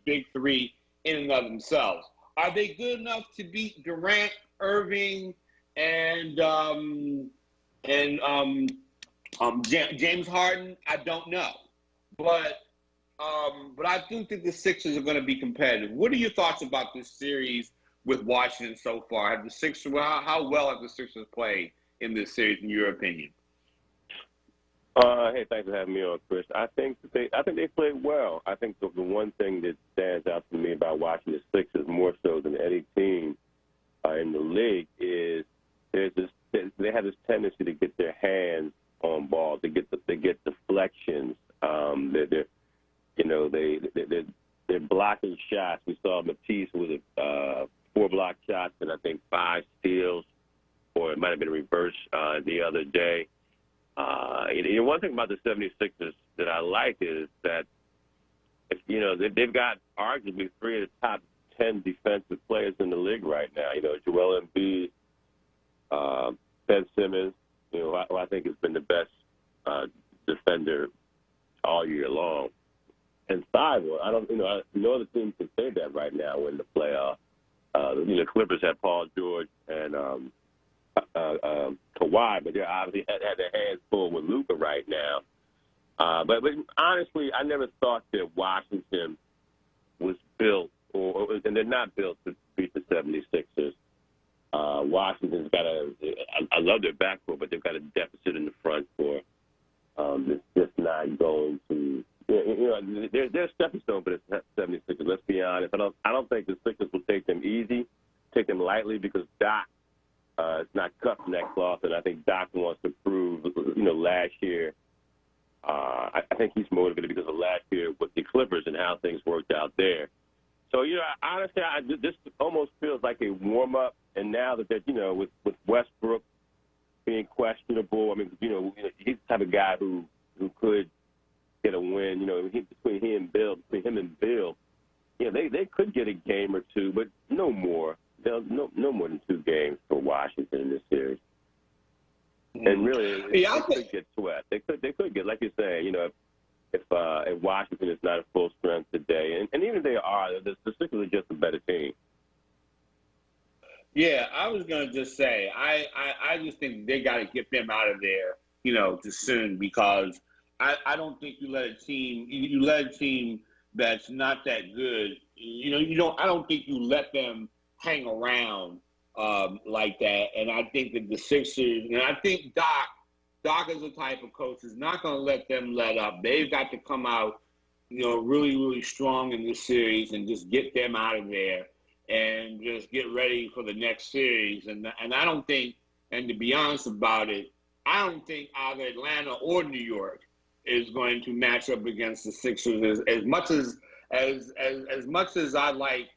big three in and of themselves. Are they good enough to beat Durant, Irving, and James Harden? I don't know. But I do think the Sixers are going to be competitive. What are your thoughts about this series with Washington so far? How well have the Sixers played in this series, in your opinion? Hey, thanks for having me on, Chris. I think they played well. I think the one thing that stands out to me about watching the Sixers more so than any team in the league is they have this tendency to get their hands on balls. They get deflections. They're blocking shots. We saw Matisse with 4 block shots and I think 5 steals, or it might have been reversed the other day. One thing about the 76ers that I like is that they've got arguably 3 of the top 10 defensive players in the league right now. Joel Embiid, Ben Simmons, who I think has been the best defender all year long. And Cyber, no other team can say that right now in the playoffs. The Clippers have Paul George and Kawhi, but they obviously had their hands full with Luka right now. But honestly, I never thought that Washington was built, and they're not built to beat the 76ers. Washington's got I love their backcourt, but they've got a deficit in the front court. It's just not going to. They're a stepping stone for the 76ers. Let's be honest. I don't think the Sixers will take them lightly because Doc is not cut from that cloth, and I think Doc wants to prove. Last year, I think he's motivated because of last year with the Clippers and how things worked out there. So honestly, this almost feels like a warm up. And now that they're with Westbrook being questionable, I mean, he's the type of guy who could get a win. Between him and Bill, they could get a game or two, but no more. No more than 2 games for Washington in this series. And really, they could get swept. They could get, like you say, if Washington is not at full strength today, and even if they are, the Sixers are just a better team. Yeah, I was gonna just say I just think they got to get them out of there, too soon, because I don't think you let a team that's not that good, I don't think you let them hang around like that. And I think that the Sixers, and I think Doc is the type of coach who's not going to let them let up. They've got to come out really, really strong in this series and just get them out of there and just get ready for the next series. And I don't think, and to be honest about it, I don't think either Atlanta or New York is going to match up against the Sixers as much as I like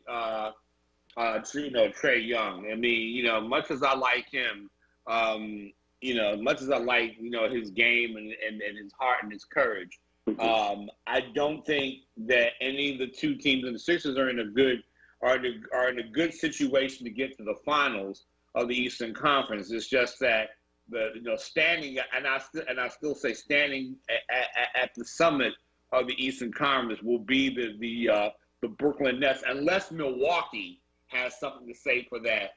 Trae Young. I mean, much as I like him, much as I like his game and his heart and his courage. I don't think that any of the two teams in the Sixers are in a good situation to get to the finals of the Eastern Conference. It's just that standing, and I still say standing at the summit of the Eastern Conference will be the Brooklyn Nets, unless Milwaukee has something to say for that.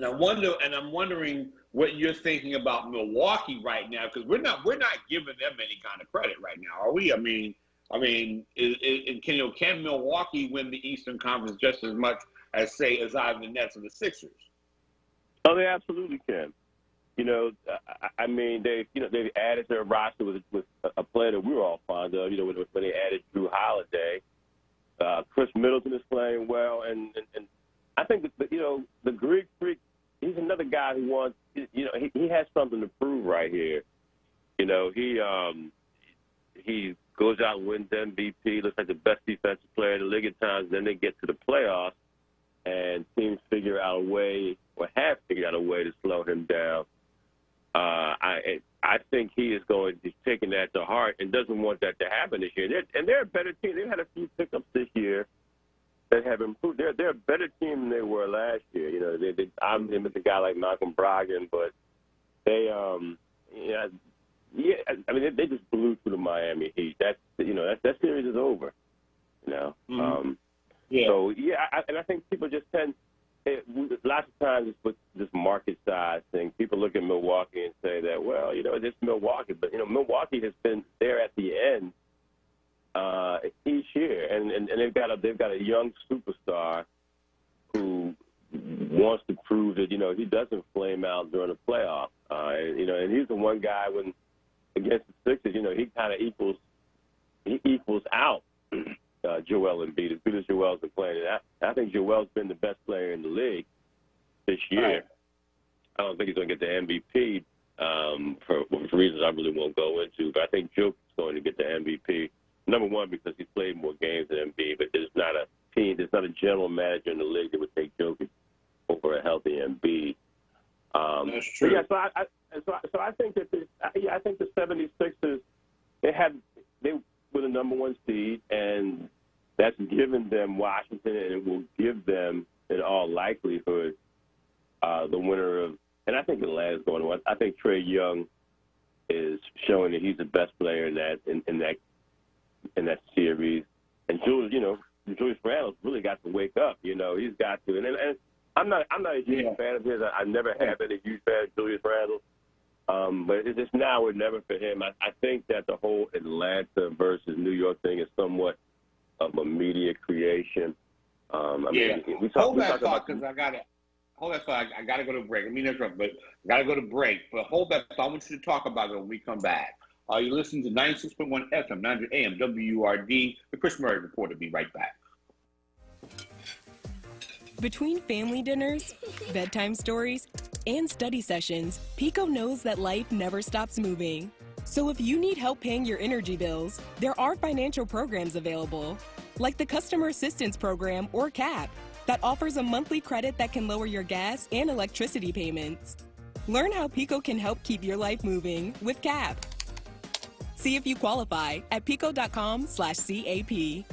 I'm wondering what you're thinking about Milwaukee right now, because we're not giving them any kind of credit right now, are we? Can Milwaukee win the Eastern Conference just as much as either the Nets or the Sixers? Oh, they absolutely can. They've added their roster with a player that we were all fond of. When they added Drew Holiday, Chris Middleton is playing well, and I think that the Greek Freak, he's another guy who wants. He has something to prove right here. He goes out and wins MVP, looks like the best defensive player in the league at times. Then they get to the playoffs, and teams figure out a way, or have figured out a way, to slow him down. I think he's taking that to heart and doesn't want that to happen this year. They're a better team. They've had a few pickups this year that have improved. They're a better team than they were last year. I'm with a guy like Malcolm Brogdon, but they just blew through the Miami Heat. That series is over. Mm-hmm. So I think people just tend. Lots of times it's with this market size thing. People look at Milwaukee and say that, well, it's Milwaukee, but Milwaukee has been there at the end each year, and they've got a young superstar who wants to prove that he doesn't flame out during the playoffs. And he's the one guy when against the Sixers, he kind of equals out Joel Embiid. As good as Joel's been playing, and I think Joel's been the best player in the league this year. Right. I don't think he's going to get the MVP for reasons I really won't go into, but I think Jokic's going to get the MVP. Number one, because he's played more games than Embiid, but there's not a general manager in the league that would take Jokic over a healthy Embiid. That's true. So I think that I think the 76ers they were the number one seed, and that's given them Washington, and it will give them, in all likelihood, the winner of. And I think Atlanta's going to win. I think Trae Young is showing that he's the best player in that series, and Julius Randle's really got to wake up. He's got to, and I'm not a huge fan of his. I never have been a huge fan of Julius Randle. But it's now or never for him. I think that the whole Atlanta versus New York thing is somewhat of a media creation. We talk about because I got to go to break. I mean, interrupt, but I got to go to break. But hold that thought. I want you to talk about it when we come back. You listen to 96.1 FM, 900 AM, WURD, the Chris Murray Report. I'll be right back. Between family dinners, bedtime stories, and study sessions, Pico knows that life never stops moving. So if you need help paying your energy bills, there are financial programs available, like the Customer Assistance Program, or CAP, that offers a monthly credit that can lower your gas and electricity payments. Learn how Pico can help keep your life moving with CAP. See if you qualify at pico.com/CAP.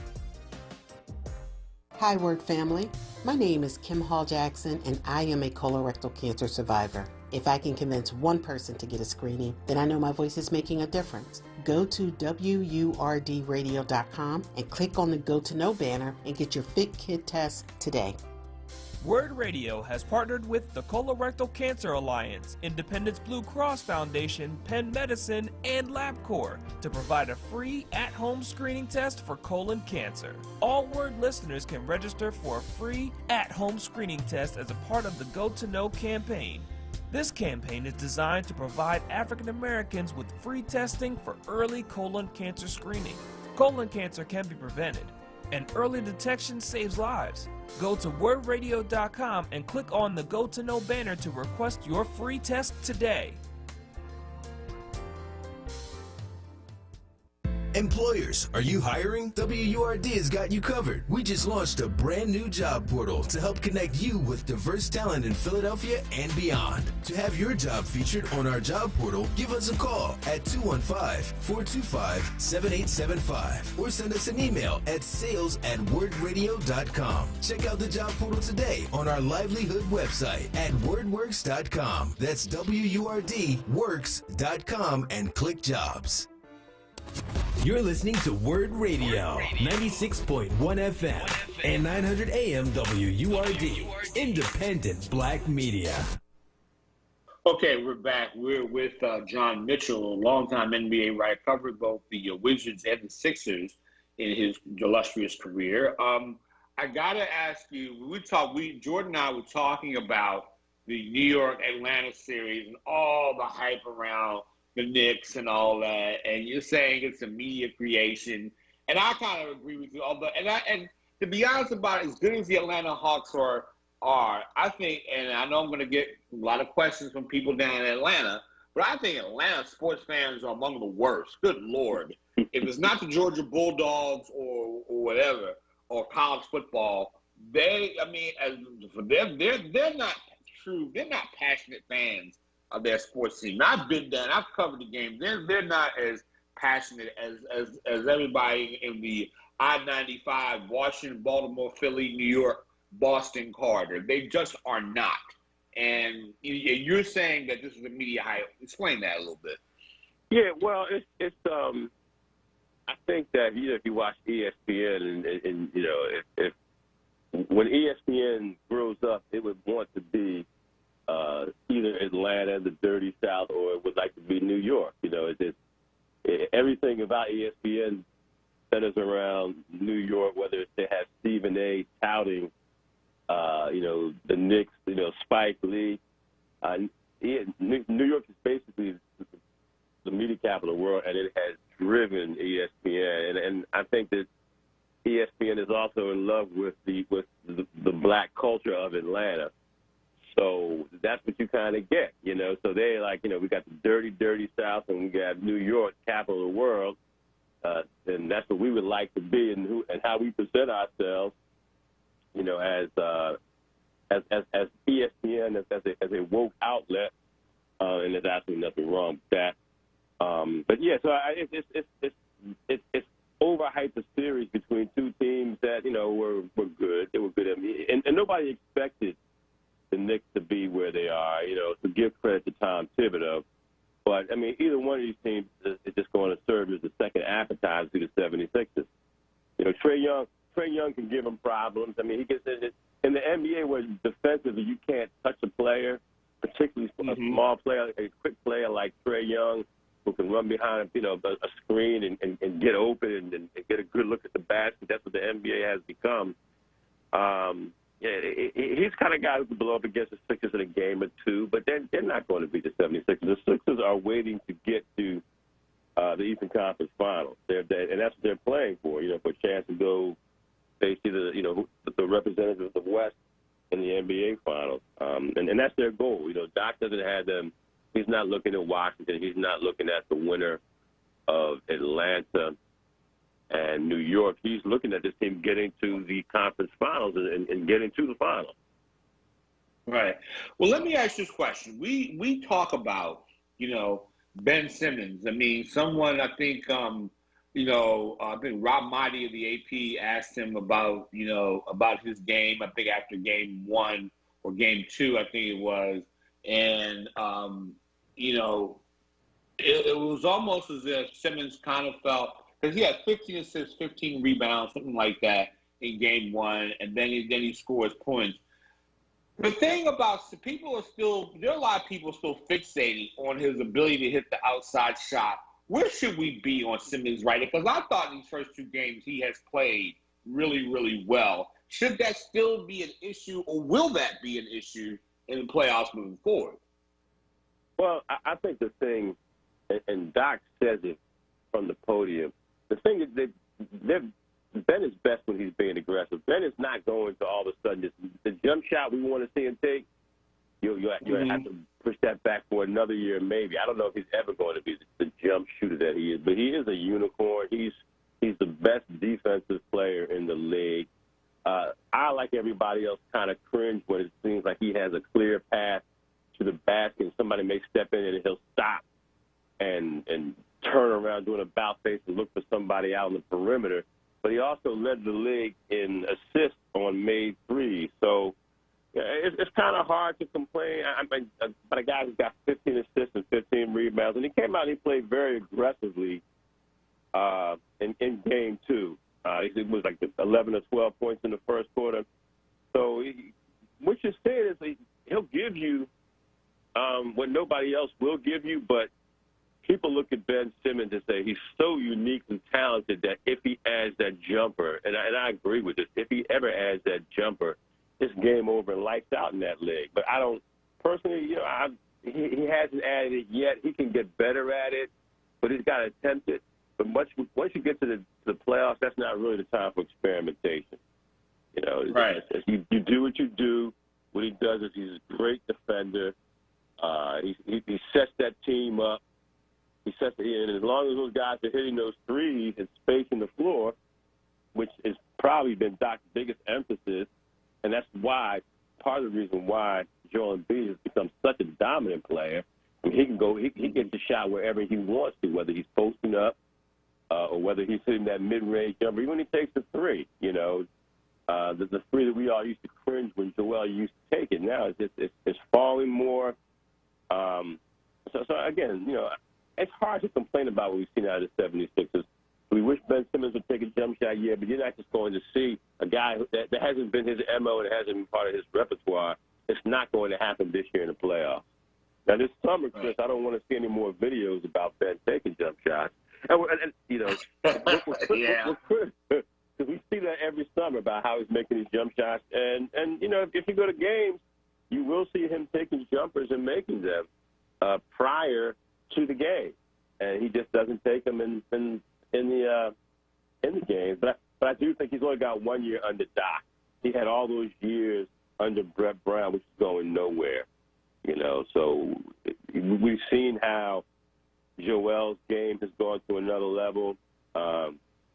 Hi, WURD family. My name is Kim Hall Jackson, and I am a colorectal cancer survivor. If I can convince one person to get a screening, then I know my voice is making a difference. Go to WURDradio.com and click on the Go to Know banner and get your Fit Kid test today. WURD Radio has partnered with the Colorectal Cancer Alliance, Independence Blue Cross Foundation, Penn Medicine, and LabCorp to provide a free at-home screening test for colon cancer. All WURD listeners can register for a free at-home screening test as a part of the Go to Know campaign. This campaign is designed to provide African Americans with free testing for early colon cancer screening. Colon cancer can be prevented, and early detection saves lives. Go to wordradio.com and click on the Go to Know banner to request your free test today. Employers, are you hiring? WURD has got you covered. We just launched a brand new job portal to help connect you with diverse talent in Philadelphia and beyond. To have your job featured on our job portal, give us a call at 215-425-7875 or send us an email at sales@wordradio.com. Check out the job portal today on our livelihood website at wordworks.com. That's WURD works.com and click jobs. You're listening to WURD Radio, 96.1 FM and 900 AM WURD, independent black media. Okay, we're back. We're with John Mitchell, a longtime NBA writer, covered both the Wizards and the Sixers in his illustrious career. I gotta ask you, Jordan and I were talking about the New York Atlanta series and all the hype around the Knicks and all that, and you're saying it's a media creation, and I kind of agree with you. Although, and to be honest about it, as good as the Atlanta Hawks are, I think, and I know I'm going to get a lot of questions from people down in Atlanta, but I think Atlanta sports fans are among the worst. Good Lord. If it's not the Georgia Bulldogs or whatever, or college football, they're not passionate fans of their sports team. I've been there, and I've covered the game. They're not as passionate as everybody in the I-95, Washington, Baltimore, Philly, New York, Boston corridor. They just are not. And you're saying that this is a media hype. Explain that a little bit. Yeah, well, it's I think that if you watch ESPN and if when ESPN grows up, it would want to be either Atlanta, the dirty South, or it would like to be New York. Everything about ESPN centers around New York, whether it's they have Stephen A. touting, the Knicks, Spike Lee. New York is basically the media capital of the world, and it has driven ESPN. And I think that ESPN is also in love with the black culture of Atlanta. So that's what you kind of get, So they we got the dirty, dirty South, and we got New York, capital of the world, and that's what we would like to be, and how we present ourselves, as ESPN, as a woke outlet, and there's absolutely nothing wrong with that. But yeah, so it's overhyped the series between two teams that were good. They were good at me, and nobody expected the Knicks to be where they are, to give credit to Tom Thibodeau. But, either one of these teams is just going to serve as the second appetizer to the 76ers. Trae Young can give them problems. He gets in the NBA where defensively you can't touch a player, particularly a small player, a quick player like Trae Young, who can run behind a screen and get open and get a good look at the basket. That's what the NBA has become. He's the kind of guy who can blow up against the Sixers in a game or two, but they're not going to beat the 76ers. The Sixers are waiting to get to the Eastern Conference Finals, and that's what they're playing for. For a chance to go face either the representatives of the West in the NBA Finals, and that's their goal. Doc doesn't have them. He's not looking at Washington. He's not looking at the winner of Atlanta and New York. He's looking at this team getting to the conference finals and getting to the finals. Right. Well, let me ask you this question. We talk about, Ben Simmons. Someone, I think Rob Motti of the AP asked him about his game, I think after game 1 or game 2, I think it was. And, it was almost as if Simmons kind of felt, because he had 15 assists, 15 rebounds, something like that in game 1, and then he scores points. The thing about there are a lot of people still fixating on his ability to hit the outside shot. Where should we be on Simmons right now? Because I thought in these first 2 games he has played really, really well. Should that still be an issue, or will that be an issue in the playoffs moving forward? Well, I think the thing, and Doc says it from the podium, the thing that Ben is best when he's being aggressive. Ben is not going to all of a sudden just the jump shot we want to see him take. You'll have to push that back for another year, maybe. I don't know if he's ever going to be the jump shooter that he is, but he is a unicorn. He's the best defensive player in the league. I, like everybody else, kind of cringe when it seems like he has a clear path to the basket and somebody may step in and he'll stop and turn around doing a bounce face and look for somebody out on the perimeter. But he also led the league in assists on made threes. So it's kind of hard to complain. But a guy who's got 15 assists and 15 rebounds, and he came out and he played very aggressively in game two. It was like 11 or 12 points in the first quarter. So what you're saying is he'll give you what nobody else will give you, but people look at Ben Simmons and say he's so unique and talented that if he adds that jumper, and I agree with this, if he ever adds that jumper, it's game over and lights out in that league. But I don't personally, he hasn't added it yet. He can get better at it, but he's got to attempt it. But once you get to the playoffs, that's not really the time for experimentation. Right. You do what you do. What he does is he's a great defender. He sets that team up. He sets it in, and as long as those guys are hitting those threes and spacing the floor, which has probably been Doc's biggest emphasis, and that's why part of the reason why Joel Embiid has become such a dominant player. I mean, he can go, he gets the shot wherever he wants to, whether he's posting up or whether he's hitting that mid-range jumper, even when he takes the three. The three that we all used to cringe when Joel used to take it. Now it's falling more. So again, it's hard to complain about what we've seen out of the 76ers. We wish Ben Simmons would take a jump shot, yeah, but you're not just going to see a guy that hasn't been his MO and hasn't been part of his repertoire. It's not going to happen this year in the playoffs. Now, this summer, Chris, I don't want to see any more videos about Ben taking jump shots. And we see that every summer about how he's making these jump shots. And if you go to games, you will see him taking jumpers and making them prior to the game, and he just doesn't take them in the games. But I do think he's only got 1 year under Doc. He had all those years under Brett Brown, which is going nowhere. So we've seen how Joel's game has gone to another level.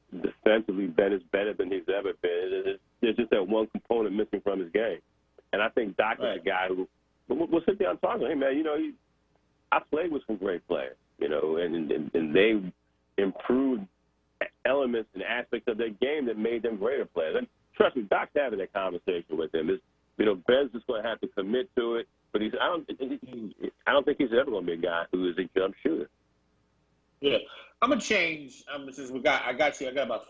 Defensively, Ben is better than he's ever been. There's just that one component missing from his game, and I think Doc is a guy who we'll sit down and talk to him. Hey, man, I played with some great players, and they improved elements and aspects of their game that made them greater players. And trust me, Doc's having that conversation with them. Ben's just going to have to commit to it, but I don't think he's ever going to be a guy who is a jump shooter. Yeah, I'm gonna change. Since I got about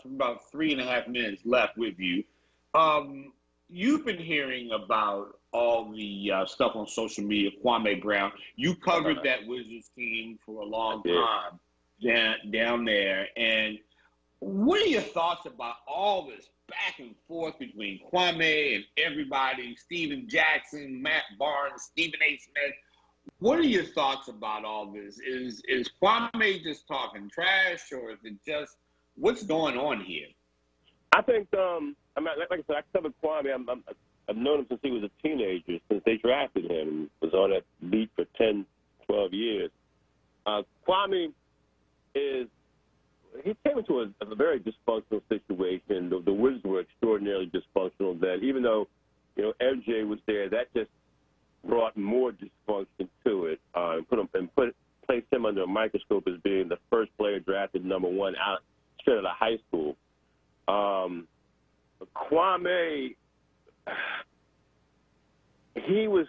3.5 minutes left with you. You've been hearing about all the stuff on social media, Kwame Brown. You covered that Wizards team for a long time down there. And what are your thoughts about all this back and forth between Kwame and everybody, Steven Jackson, Matt Barnes, Stephen A. Smith? What are your thoughts about all this? Is Kwame just talking trash, or is it just what's going on here? I think, like I said, I covered Kwame. I've known him since he was a teenager, since they drafted him. He was on that beat for 10, 12 years. Kwame he came into a very dysfunctional situation. The Wizards were extraordinarily dysfunctional then. Even though, MJ was there, that just brought more dysfunction to it. Placed him under a microscope as being the first player drafted number 1 out straight out of high school. Kwame, there was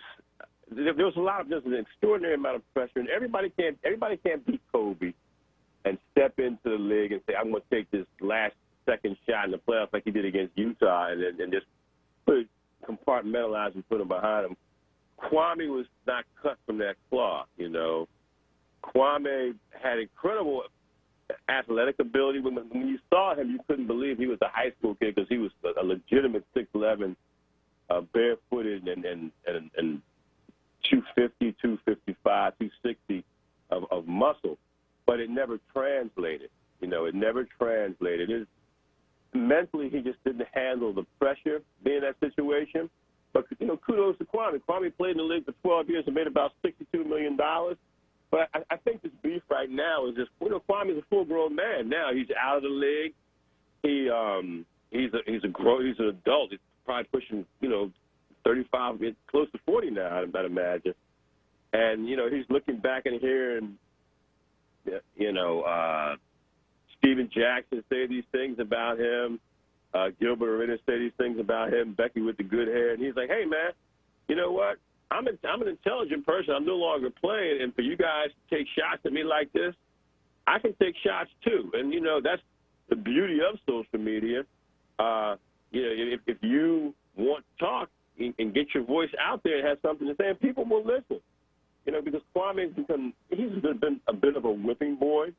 just an extraordinary amount of pressure, and everybody can't beat Kobe and step into the league and say, I'm going to take this last second shot in the playoffs like he did against Utah and just compartmentalize and put him behind him. Kwame was not cut from that cloth, Kwame had incredible athletic ability. When you saw him, you couldn't believe he was a high school kid because he was a legitimate 6'11", barefooted and 250, 255, 260 of muscle. But it never translated. It never translated. mentally he just didn't handle the pressure being in that situation. But, kudos to Kwame. Kwame played in the league for 12 years and made about $62 million. But I think this beef right now is just, Kwame's a full-grown man now. He's out of the league. He's an adult. He's probably pushing, 35, close to 40 now, I'd imagine. And, he's looking back and hearing, Steven Jackson say these things about him, Gilbert Arenas say these things about him, Becky with the good hair. And he's like, hey, man, you know what? I'm an intelligent person. I'm no longer playing. And for you guys to take shots at me like this, I can take shots too. And, that's the beauty of social media. If you want to talk and get your voice out there and have something to say, and people will listen. Because Kwame's he's been a bit of a whipping boy,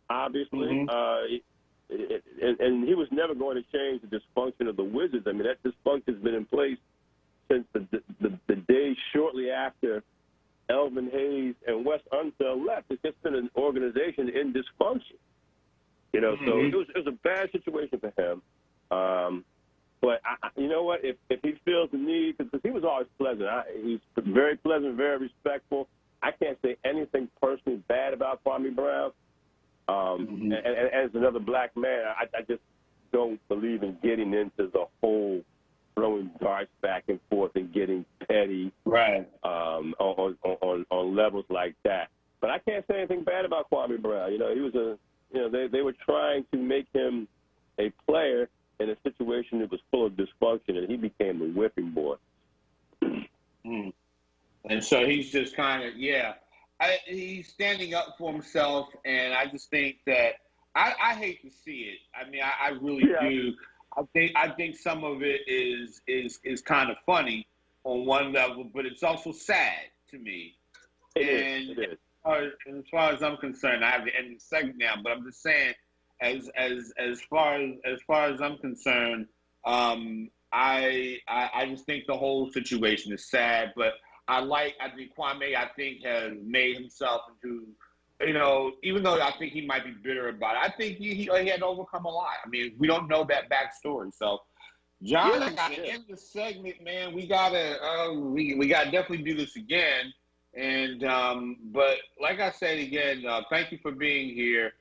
obviously. And he was never going to change the dysfunction of the Wizards. I mean, that dysfunction has been in place since the days shortly after Elvin Hayes and Wes Unseld left. It's just been an organization in dysfunction. So it was a bad situation for him. But you know what? If he feels the need, because he was always pleasant. He's very pleasant, very respectful. I can't say anything personally bad about Kwame Brown. And as another black man, I just don't believe in getting into the whole throwing darts back and forth and getting petty, right? On levels like that. But I can't say anything bad about Kwame Brown. He was they were trying to make him a player in a situation that was full of dysfunction, and he became the whipping boy. And so he's just kind of, he's standing up for himself, and I just think that I hate to see it. I mean, I really do. I think some of it is kind of funny on one level, but it's also sad to me. It is. As far as I'm concerned, I have to end the segment now, but I'm just saying, as far as I'm concerned, I just think the whole situation is sad. But I think Kwame, has made himself into, even though I think he might be bitter about it, I think he had to overcome a lot. I mean, we don't know that backstory. So, John, I gotta end the segment, man. We gotta definitely do this again. And but like I said again, thank you for being here.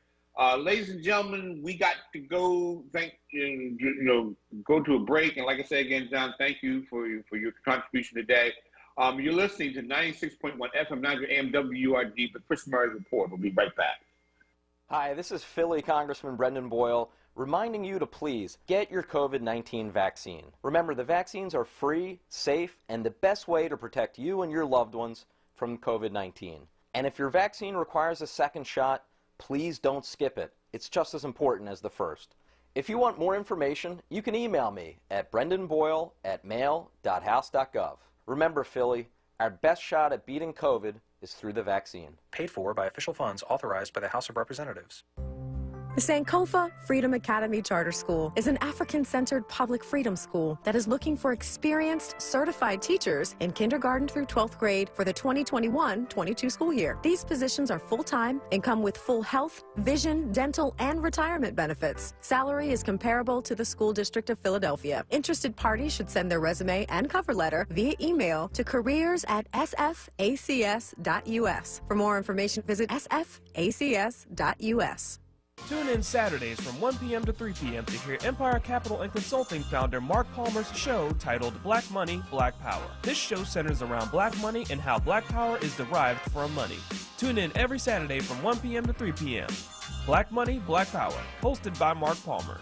Ladies and gentlemen, we got to go. Go to a break. And like I said again, John, thank you for your contribution today. You're listening to 96.1 FM 900 AM WURD, the Chris Murray Report. We'll be right back. Hi, this is Philly Congressman Brendan Boyle, reminding you to please get your COVID-19 vaccine. Remember, the vaccines are free, safe, and the best way to protect you and your loved ones from COVID-19. And if your vaccine requires a second shot, please don't skip it. It's just as important as the first. If you want more information, you can email me at brendanboyle@mail.house.gov. Remember, Philly, our best shot at beating COVID is through the vaccine. Paid for by official funds authorized by the House of Representatives. The Sankofa Freedom Academy Charter School is an African-centered public freedom school that is looking for experienced, certified teachers in kindergarten through 12th grade for the 2021-22 school year. These positions are full-time and come with full health, vision, dental, and retirement benefits. Salary is comparable to the School District of Philadelphia. Interested parties should send their resume and cover letter via email to careers@sfacs.us. For more information, visit sfacs.us. Tune in Saturdays from 1 p.m. to 3 p.m. to hear Empire Capital and Consulting founder Mark Palmer's show titled Black Money, Black Power. This show centers around black money and how black power is derived from money. Tune in every Saturday from 1 p.m. to 3 p.m. Black Money, Black Power, hosted by Mark Palmer.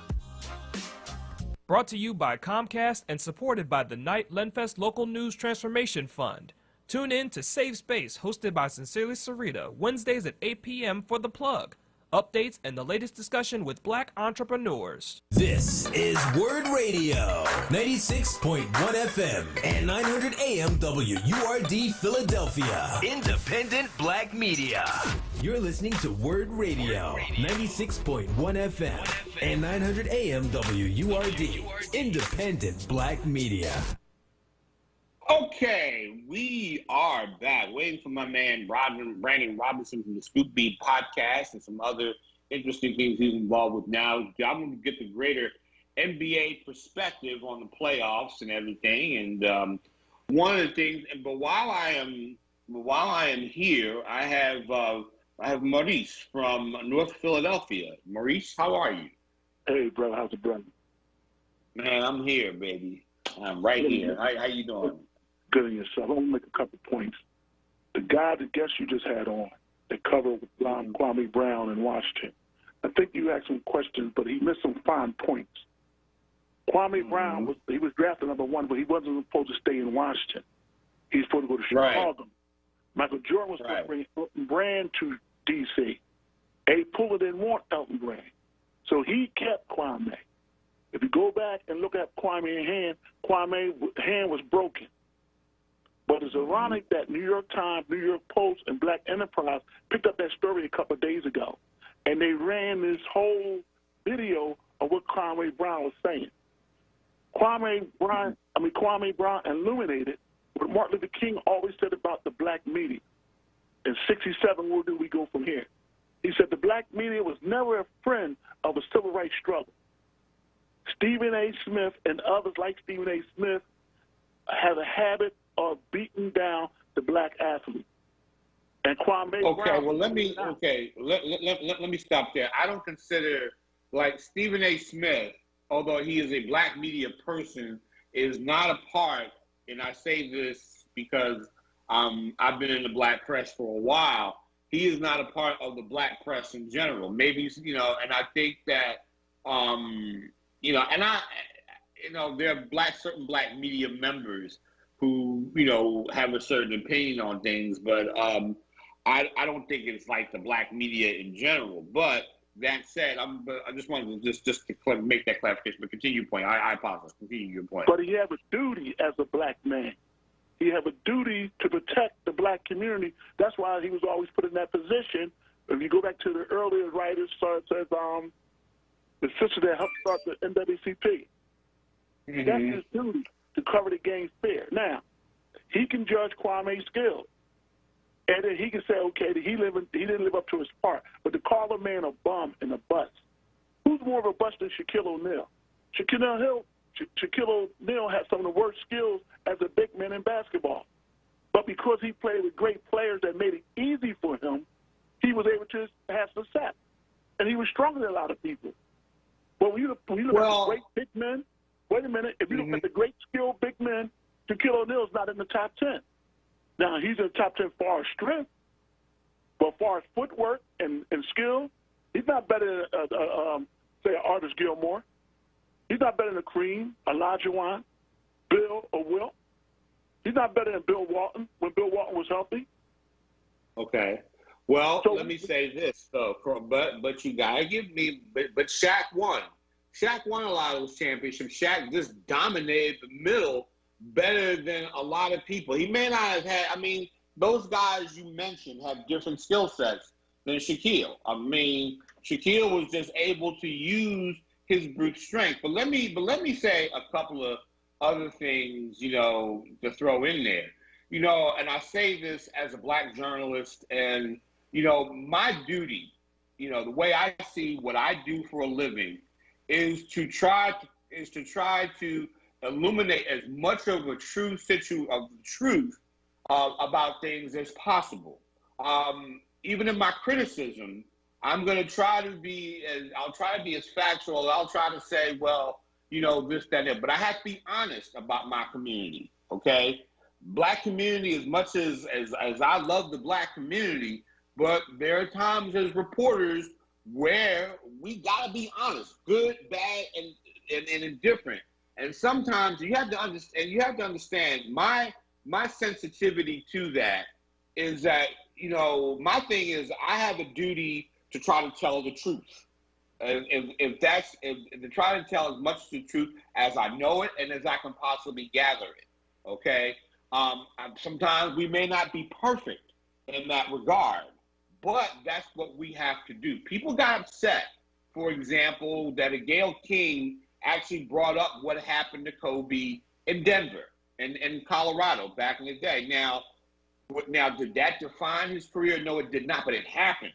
Brought to you by Comcast and supported by the Knight Lenfest Local News Transformation Fund. Tune in to Save Space, hosted by Sincerely Sarita, Wednesdays at 8 p.m. for The Plug. Updates and the latest discussion with black entrepreneurs. This is WURD Radio, 96.1 FM and 900 AM WURD Philadelphia. Independent Black Media. You're listening to WURD Radio, 96.1 FM and 900 AM WURD. Independent Black Media. Okay, we are back. Waiting for my man Brandon Robinson from the Scoop Beat podcast and some other interesting things he's involved with now. I'm going to get the greater NBA perspective on the playoffs and everything. And one of the things, but while I am here, I have Maurice from North Philadelphia. Maurice, how are you? Hey, brother, how's it going? Man, I'm here, baby. I'm right here. How you doing? Good in yourself. I want to make a couple points. The guy, the guest you just had on, that covered with Kwame Brown in Washington, I think you asked some questions, but he missed some fine points. Kwame Brown was drafted number 1, but he wasn't supposed to stay in Washington. He's supposed to go to Chicago. Right. Michael Jordan was supposed to bring Elton Brand to D.C. A. Puller didn't want Elton Brand, so he kept Kwame. If you go back and look at Kwame's hand, Kwame's hand was broken. But it's ironic that New York Times, New York Post, and Black Enterprise picked up that story a couple of days ago, and they ran this whole video of what Kwame Brown was saying. Kwame Brown illuminated what Martin Luther King always said about the black media. In 1967, where do we go from here? He said the black media was never a friend of a civil rights struggle. Stephen A. Smith and others like Stephen A. Smith have a habit of beating down the black athlete. And Kwame Brown. Well, let me stop there. I don't consider, like, Stephen A. Smith, although he is a black media person, is not a part, and I say this because I've been in the black press for a while, he is not a part of the black press in general. Maybe, and I think that, there are certain black media members who, have a certain opinion on things, but I don't think it's like the black media in general. But that said, I just wanted to just to make that clarification. But continue your point. I apologize. Continue your point. But he has a duty as a black man. He has a duty to protect the black community. That's why he was always put in that position. If you go back to the earlier writers, such as the sister that helped start the NAACP, that's his duty, to cover the game fair. Now, he can judge Kwame's skills. And then he can say, okay, he didn't live up to his part. But to call a man a bum and a bust, who's more of a bust than Shaquille O'Neal? Shaquille O'Neal had some of the worst skills as a big man in basketball. But because he played with great players that made it easy for him, he was able to have success. And he was stronger than a lot of people. But when you look at the great big men, wait a minute, if you look at the great skilled big men, Shaquille O'Neal is not in the top 10. Now, he's in the top 10 far as strength, but far as footwork and skill, he's not better than, say, Artis Gilmore. He's not better than Kareem, Olajuwon, Bill, or Wilt. He's not better than Bill Walton when Bill Walton was healthy. Okay. Well, let me say this, though, but you got to give me, but Shaq won. Shaq won a lot of those championships. Shaq just dominated the middle better than a lot of people. He may not have had, those guys you mentioned have different skill sets than Shaquille. Shaquille was just able to use his brute strength. But let me say a couple of other things, to throw in there. And I say this as a black journalist, and, my duty, the way I see what I do for a living is to try to illuminate as much of a truth about things as possible. Even in my criticism, I'll try to be as factual. I'll try to say, well, this, that, that. But I have to be honest about my community, okay? Black community, as much as I love the black community, but there are times as reporters where we gotta be honest, good, bad, and indifferent. And sometimes you have to understand my sensitivity to that is that, my thing is I have a duty to try to tell the truth. To try to tell as much the truth as I know it and as I can possibly gather it. Okay. Sometimes we may not be perfect in that regard, but that's what we have to do. People got upset, for example, that a Gayle King actually brought up what happened to Kobe in Denver and in Colorado back in the day. Now, did that define his career? No, it did not, but it happened.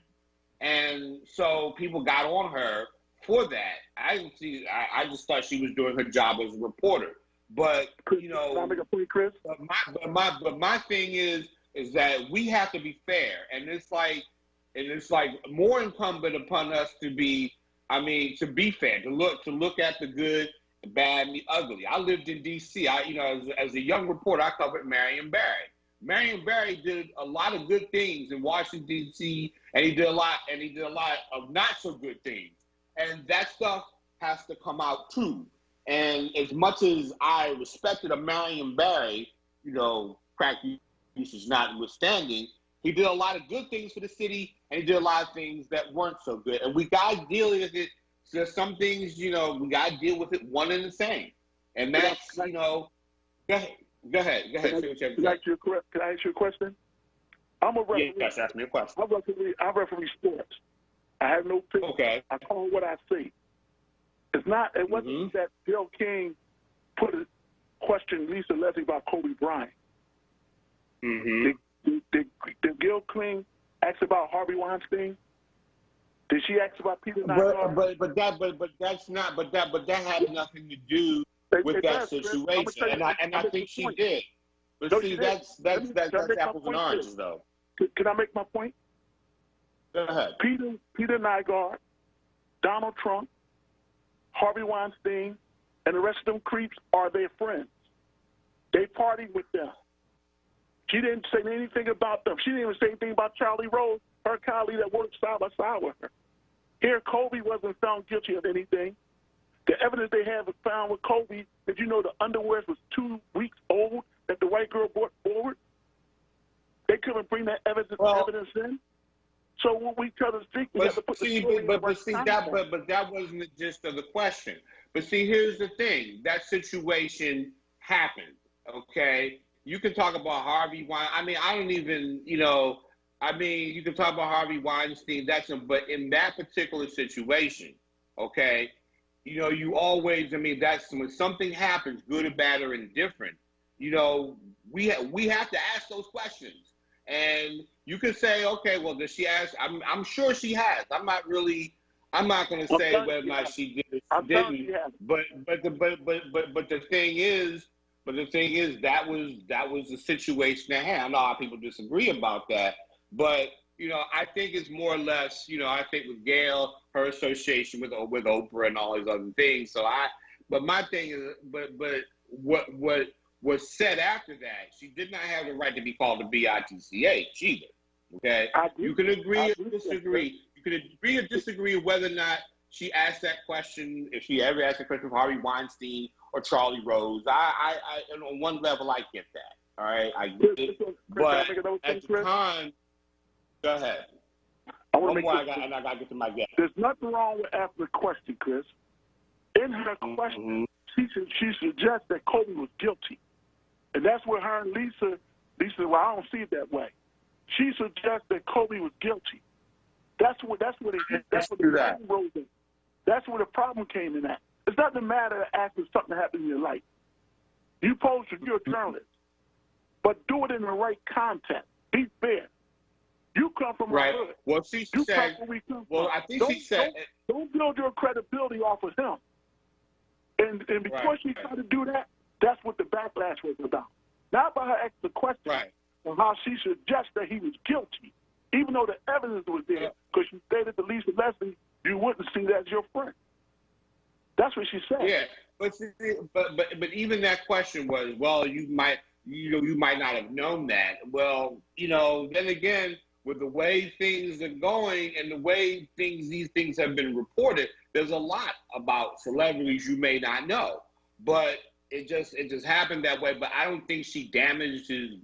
And so people got on her for that. I didn't see. I just thought she was doing her job as a reporter. But you know, can I make a point, Chris? But my thing is that we have to be fair, and it's like more incumbent upon us to be. I mean, to be fair, to look at the good, the bad, and the ugly. I lived in D.C. As a young reporter, I covered Marion Barry. Marion Barry did a lot of good things in Washington D.C. and he did a lot of not so good things. And that stuff has to come out too. And as much as I respected a Marion Barry, you know, crack uses notwithstanding, he did a lot of good things for the city, and he did a lot of things that weren't so good. And we got to deal with it. So there's some things, you know, we got to deal with it one and the same. And that's, you know, go ahead. Can I ask you a question? I'm a referee. Yes, ask me a question. I referee sports. I have no opinion. Okay. I call what I see. It wasn't that Bill King questioned Lisa Leslie about Kobe Bryant. Did Gil King ask about Harvey Weinstein? Did she ask about Peter Nygaard? But that had nothing to do with that situation, and I think she did. But no, see, that's apples and oranges, though. Can I make my point? Go ahead. Peter Nygaard, Donald Trump, Harvey Weinstein, and the rest of them creeps are their friends. They party with them. She didn't say anything about them. She didn't even say anything about Charlie Rose, her colleague that worked side by side with her. Here, Kobe wasn't found guilty of anything. The evidence they have found with Kobe, did you know the underwear was 2 weeks old that the white girl brought forward? They couldn't bring that evidence in. So when we tell the street, we have to put the story in the right context. But that wasn't the gist of the question. But see, here's the thing: that situation happened. Okay, you can talk about Harvey Weinstein. I mean, I don't even, you know. I mean, you can talk about Harvey Weinstein. But in that particular situation, okay. You know, you always, I mean, that's when something happens, good or bad or indifferent, you know, we have to ask those questions. And you can say, okay, well, does she ask? I'm sure she has. I'm not going to say whether or not she did or she didn't. But the thing is, that was the situation at hand. I know a lot of people disagree about that, but you know, I think it's more or less, you know, I think with Gail, her association with Oprah and all these other things. But my thing is, but what was said after that, she did not have the right to be called a bitch either. Okay, you can agree or disagree. You can agree or disagree whether or not she asked that question, if she ever asked the question of Harvey Weinstein or Charlie Rose. I on one level, I get that. All right, I get it. But at the time. Go ahead. I got to get to my guess. There's nothing wrong with asking the question, Chris. In her question, she suggests that Kobe was guilty. And that's where her and Lisa, well, I don't see it that way. She suggests that Kobe was guilty. That's where the problem rose in. That's where the problem came in at. It doesn't matter after something happened in your life. You're a journalist. But do it in the right context. Be fair. You come from right. Hood. Well, she said. Well, I think she said. Don't build your credibility off of him. And because she tried to do that, that's what the backlash was about. Not about her asking the question on how she suggests that he was guilty, even though the evidence was there. Because she stated to Lisa Leslie, you wouldn't see that as your friend. That's what she said. Yeah, but even that question was, well, you might not have known that. Well, you know, then again, with the way things are going and the way these things have been reported, there's a lot about celebrities you may not know. But it just happened that way. But I don't think she damaged his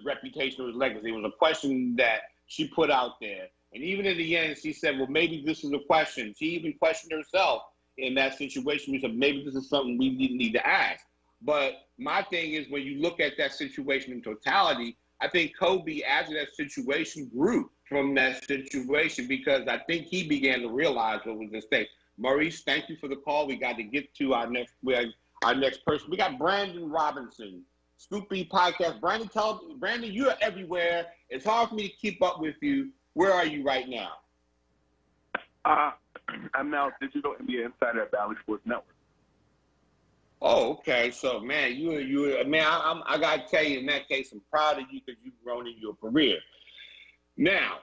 reputation or his legacy. It was a question that she put out there. And even in the end, she said, well, maybe this is a question. She even questioned herself in that situation. She said, maybe this is something we need to ask. But my thing is, when you look at that situation in totality, I think Kobe, after that situation, grew from that situation because I think he began to realize what was at stake. Maurice, thank you for the call. We got to get to our next person. We got Brandon Robinson, Scoop B Podcast. Brandon, you are everywhere. It's hard for me to keep up with you. Where are you right now? I'm now digital NBA insider at Valley Sports Network. Oh, okay. So, man, I gotta tell you, in that case, I'm proud of you because you've grown in your career. Now,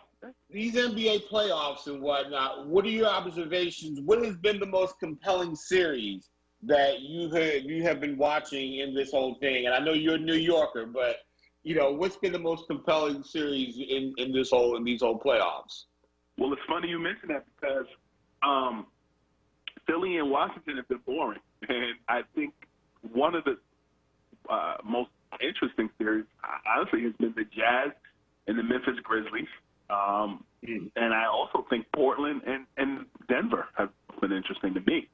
these NBA playoffs and whatnot, what are your observations? What has been the most compelling series that you have been watching in this whole thing? And I know you're a New Yorker, but what's been the most compelling series in these whole playoffs? Well, it's funny you mention that because Philly and Washington have been boring, and I think one of the most interesting series, honestly, has been the Jazz and the Memphis Grizzlies. And I also think Portland and Denver have been interesting to me.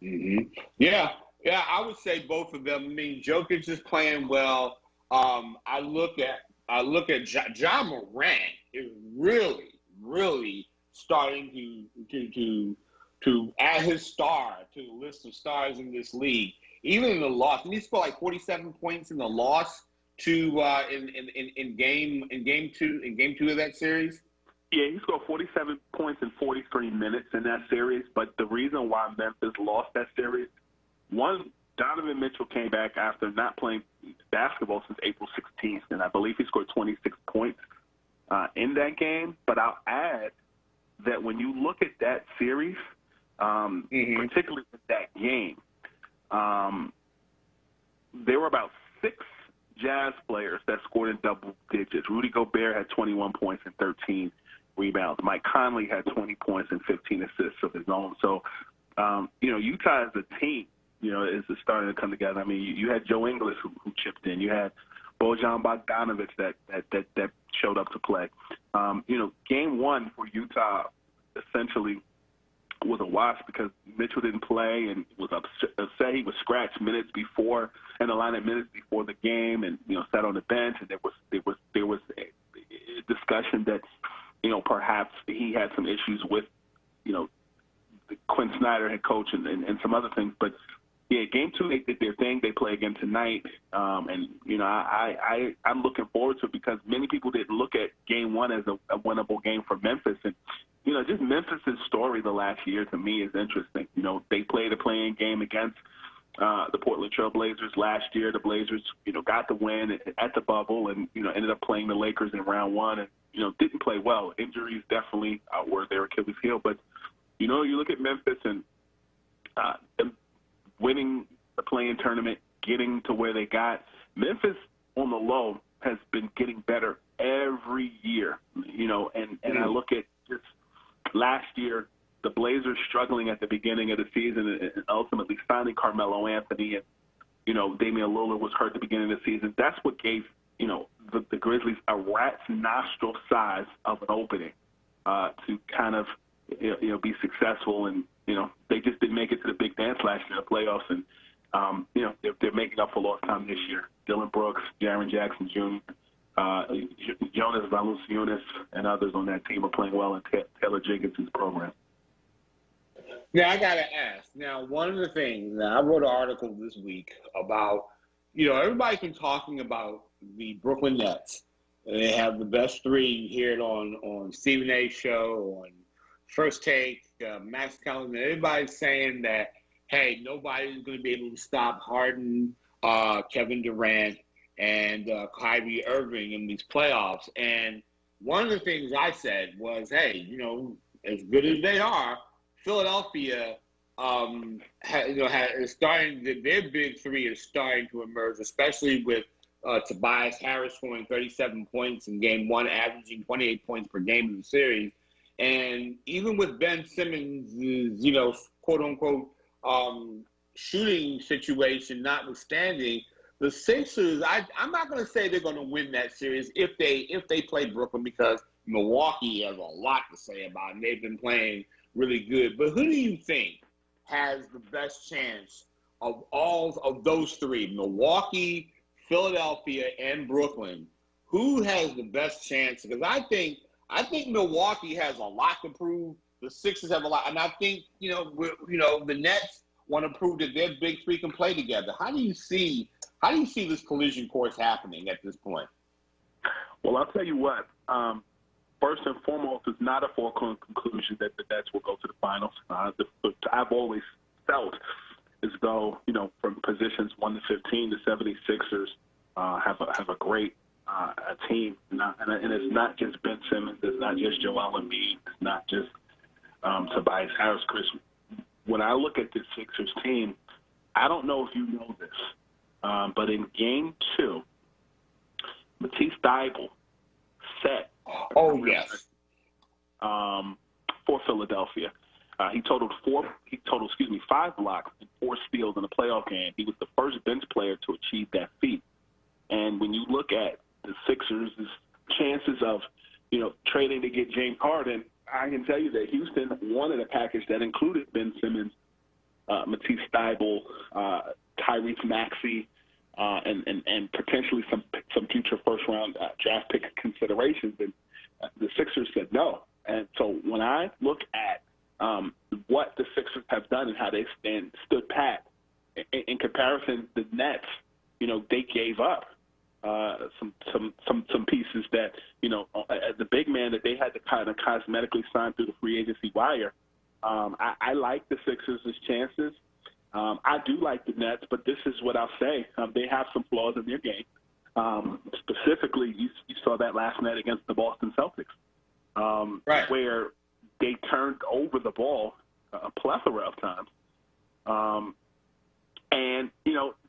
Mm-hmm. Yeah, I would say both of them. I mean, Jokic is playing well. I look at Ja Morant is really starting to add his star to the list of stars in this league. Even in the loss, and he scored like 47 points in the loss to in game two of that series. Yeah, he scored 47 points in 43 minutes in that series. But the reason why Memphis lost that series, one, Donovan Mitchell came back after not playing basketball since April 16th, and I believe he scored 26 points in that game. But I'll add that when you look at that series, particularly with that game, there were about 6 Jazz players that scored in double digits. Rudy Gobert had 21 points and 13 rebounds. Mike Conley had 20 points and 15 assists of his own. So, Utah as a team, is starting to come together. I mean, you had Joe Ingles who chipped in. You had Bojan Bogdanovic that showed up to play. Game one for Utah essentially was a wash because Mitchell didn't play and was upset. He was scratched minutes before and the lineup minutes before the game, and sat on the bench. And there was a discussion that perhaps he had some issues with Quinn Snyder, head coach, and some other things. But yeah, game two they did their thing. They play again tonight, and I'm looking forward to it because many people didn't look at game one as a winnable game for Memphis. And just Memphis' story the last year to me is interesting. They played a playing game against the Portland Trail Blazers last year. The Blazers, got the win at the bubble and, ended up playing the Lakers in round one and, didn't play well. Injuries definitely were their Achilles heel. But, you look at Memphis and them winning the play-in tournament, getting to where they got. Memphis on the low has been getting better every year, and I look at just last year, the Blazers struggling at the beginning of the season and ultimately signing Carmelo Anthony and, Damian Lillard was hurt at the beginning of the season. That's what gave, the Grizzlies a rat's nostril size of an opening to kind of, be successful. And, they just didn't make it to the big dance last year in the playoffs. And, they're making up for lost time this year. Dylan Brooks, Jaren Jackson Jr., Jonas Valanciunas, and others on that team are playing well in Taylor Jenkins' program. Now, I got to ask. Now, one of the things, I wrote an article this week about, everybody's been talking about the Brooklyn Nets. They have the best three. You hear it on Stephen A's show, on First Take, Max Kellerman. Everybody's saying that, hey, nobody's going to be able to stop Harden, Kevin Durant, and Kyrie Irving in these playoffs. And one of the things I said was, hey, as good as they are, Philadelphia, is starting. Their big three is starting to emerge, especially with Tobias Harris scoring 37 points in game one, averaging 28 points per game in the series, and even with Ben Simmons' quote unquote shooting situation notwithstanding, the Sixers, I'm not going to say they're going to win that series if they play Brooklyn because Milwaukee has a lot to say about it, and they've been playing really good. But who do you think has the best chance of all of those three, Milwaukee, Philadelphia, and Brooklyn? Who has the best chance? Because I think Milwaukee has a lot to prove. The Sixers have a lot, and I think the Nets want to prove that their big three can play together. How do you see this collision course happening at this point? Well, I'll tell you what. first and foremost, it's not a foregone conclusion that the Nets will go to the finals. I've always felt as though, from positions 1 to 15, the 76ers have a great team. And it's not just Ben Simmons. It's not just Joel Embiid. It's not just Tobias Harris, Chris. When I look at this Sixers team, I don't know if you know this, but in Game 2, Matisse Thybulle set for Philadelphia. He totaled 5 blocks and 4 steals in a playoff game. He was the first bench player to achieve that feat. And when you look at the Sixers' chances of, trading to get James Harden, I can tell you that Houston wanted a package that included Ben Simmons, Matisse Thybulle, Tyrese Maxey, and potentially some future first-round draft pick considerations. And the Sixers said no. And so when I look at what the Sixers have done and how they stood pat, in comparison, the Nets, they gave up some pieces that, the big man that they had to kind of cosmetically sign through the free agency wire. I like the Sixers' chances. I do like the Nets, but this is what I'll say. They have some flaws in their game. Specifically, you saw that last night against the Boston Celtics, where they turned over the ball a plethora of times. And,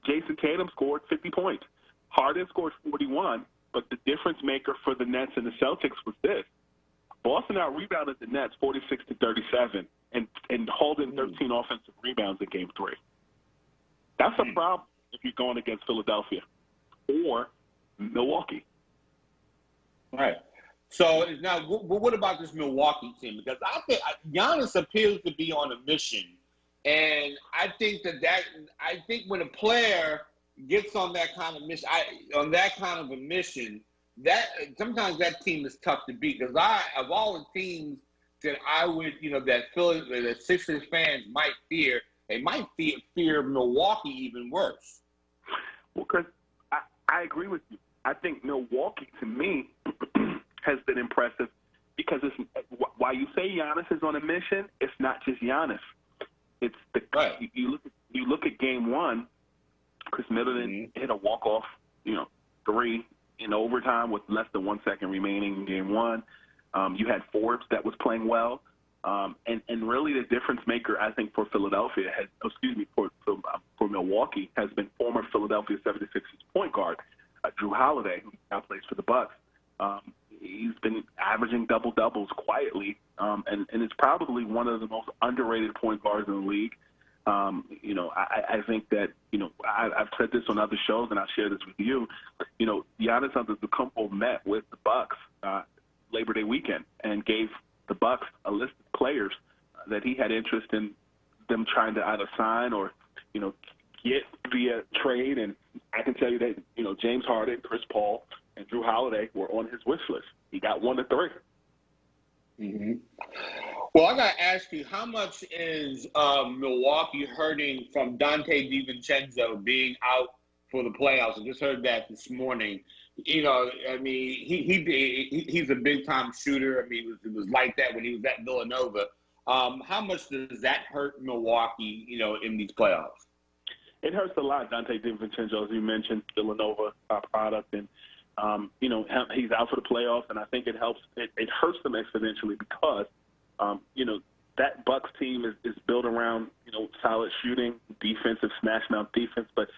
Jason Tatum scored 50 points. Harden scored 41, but the difference maker for the Nets and the Celtics was this. Boston out-rebounded the Nets 46-37 and hauled in 13 offensive rebounds in Game 3. That's a problem if you're going against Philadelphia or Milwaukee. Right. So now, what about this Milwaukee team? Because I think Giannis appears to be on a mission, and I think I think when a player gets on that kind of mission, that sometimes that team is tough to beat. Because of all the teams that I would, that Sixers fans might fear, they might fear Milwaukee even worse. Well, Chris, I agree with you. I think Milwaukee, to me, has been impressive because while you say Giannis is on a mission, it's not just Giannis. It's you look at Game 1. Chris Middleton hit a walk-off, 3 in overtime with less than 1 second remaining in Game 1. You had Forbes that was playing well, and really the difference maker, I think, for for Milwaukee has been former Philadelphia 76ers point guard Drew Holiday, who now plays for the Bucks. He's been averaging double-doubles quietly, and it's probably one of the most underrated point guards in the league. I think that, I've said this on other shows, and I'll share this with you. Giannis Antetokounmpo met with the Bucks Labor Day weekend and gave the Bucks a list of players that he had interest in them trying to either sign or, get via trade. And I can tell you that, James Harden, Chris Paul, and Drew Holiday were on his wish list. He got 1 to 3. Mm-hmm. Well, I got to ask you, how much is Milwaukee hurting from Dante DiVincenzo being out for the playoffs? I just heard that this morning. He's a big-time shooter. It was like that when he was at Villanova. How much does that hurt Milwaukee, in these playoffs? It hurts a lot, Dante DiVincenzo, as you mentioned, Villanova product. And, he's out for the playoffs, and I think it helps. It hurts them exponentially because, that Bucks team is built around, solid shooting, defensive, smash mouth defense. But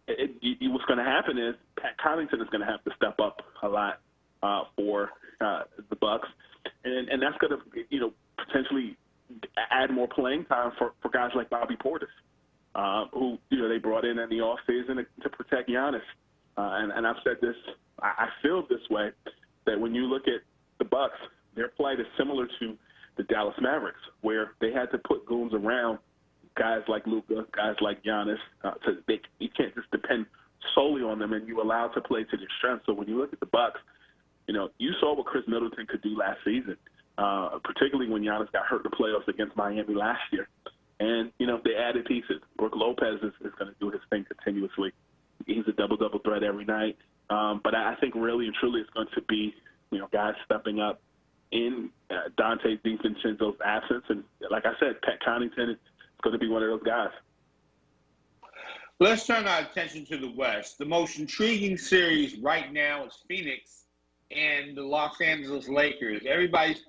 what's going to happen is Pat Connaughton is going to have to step up a lot for the Bucks, and that's going to, potentially add more playing time for guys like Bobby Portis, who, they brought in the offseason to protect Giannis. And I've said this, I feel this way, that when you look at the Bucks, their plight is similar to the Dallas Mavericks, where they had to put goons around guys like Luka, guys like Giannis. You can't just depend solely on them, and you allow to play to their strengths. So when you look at the Bucks, you saw what Chris Middleton could do last season, particularly when Giannis got hurt in the playoffs against Miami last year. And, they added pieces. Brook Lopez is going to do his thing continuously. He's a double-double threat every night. But I think really and truly it's going to be, guys stepping up in Dante DiVincenzo's absence. And like I said, Pat Connaughton is going to be one of those guys. Let's turn our attention to the West. The most intriguing series right now is Phoenix and the Los Angeles Lakers. Everybody's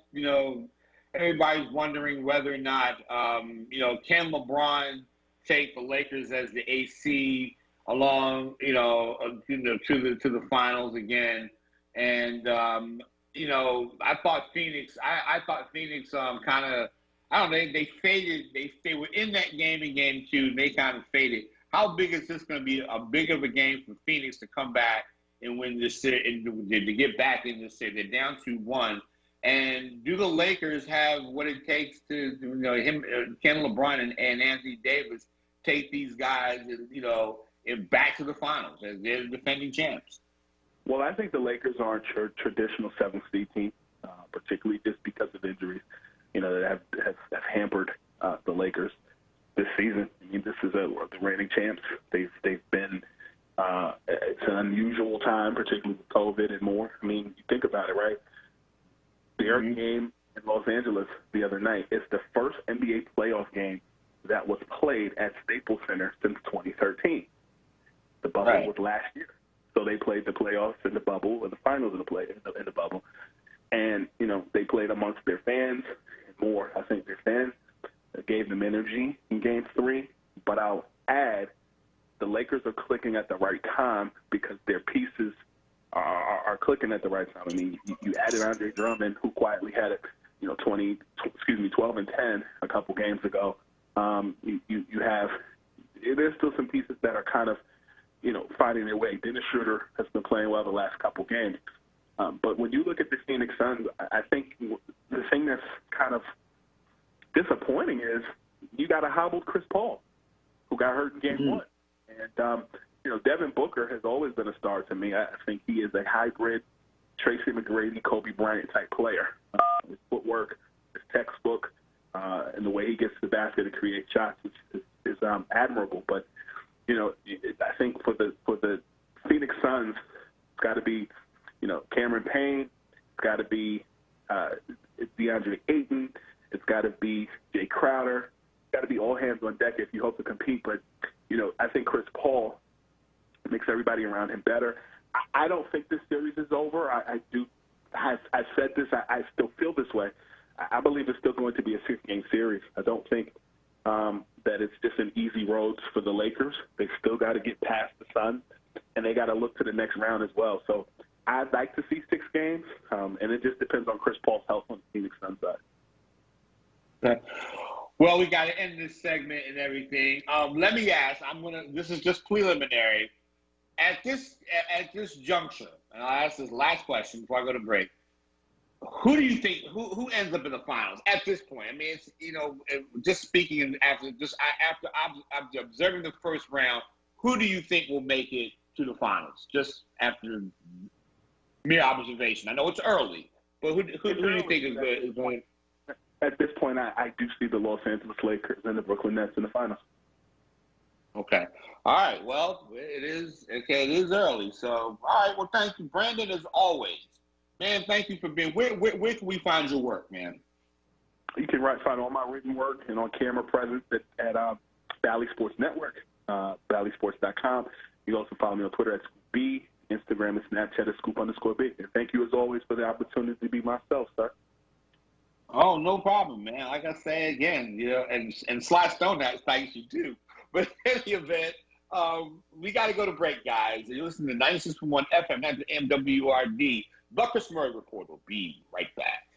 wondering whether or not, can LeBron take the Lakers as the AC along, to the finals again. And, I thought Phoenix kind of, I don't know, they faded. They were in that game in game 2, and they kind of faded. How big is this going to be a big of a game for Phoenix to come back and win this series, and to get back in this series? They're down 2-1. And do the Lakers have what it takes to, can LeBron and Anthony Davis take these guys, and back to the finals as they're defending champs? Well, I think the Lakers aren't a traditional 7th seed team, particularly just because of injuries, that have hampered the Lakers this season. I mean, this is the reigning champs. They've been it's an unusual time, particularly with COVID and more. I mean, you think about it, right? Their game in Los Angeles the other night is the first NBA playoff game that was played at Staples Center since 2013. The bubble was last year. So they played the playoffs in the bubble, or the finals in the bubble. And, they played amongst their fans and more. I think their fans gave them energy in Game 3. But I'll add, the Lakers are clicking at the right time because their pieces are clicking at the right time. I mean, you added Andre Drummond, who quietly had it, 12 and 10 a couple games ago. You have, there's still some pieces that are kind of, finding their way. Dennis Schroeder has been playing well the last couple games. But when you look at the Phoenix Suns, I think the thing that's kind of disappointing is you got a hobbled Chris Paul, who got hurt in Game 1. And, Devin Booker has always been a star to me. I think he is a hybrid Tracy McGrady, Kobe Bryant type player. His footwork, his textbook, and the way he gets to the basket and creates shots is admirable. But, I think for the Phoenix Suns, it's got to be, Cameron Payne. It's got to be DeAndre Ayton. It's got to be Jay Crowder. It's got to be all hands on deck if you hope to compete. But, I think Chris Paul makes everybody around him better. I don't think this series is over. I've said this. I still feel this way. I believe it's still going to be a 6-game series. I don't think that it's just an easy road for the Lakers. They still got to get past the Suns, and they got to look to the next round as well. So I'd like to see 6 games, and it just depends on Chris Paul's health on the Phoenix Suns side. Okay. Well, we got to end this segment and everything. Let me ask. This is just preliminary. At this juncture, and I'll ask this last question before I go to break. Who do you think who ends up in the finals at this point? I mean, it's just speaking after observing the first round, who do you think will make it to the finals? Just after mere observation. I know it's early, but who do you think is going? At this point, I do see the Los Angeles Lakers and the Brooklyn Nets in the finals. Okay. All right. Well, it is early. So, all right. Well, thank you, Brandon, as always. Man, thank you for being. Where can we find your work, man? You can find all my written work and on camera presence at Valley Sports Network, valleysports.com. You can also follow me on Twitter at ScoopB, Instagram and Snapchat at Scoop_B. And thank you as always for the opportunity to be myself, sir. Oh, no problem, man. Like I say again, and Sly Stone thanks you too. But in any event, we got to go to break, guys. You listen to 96.1 FM, that's the MWRD. Buckus Murray Report will be right back.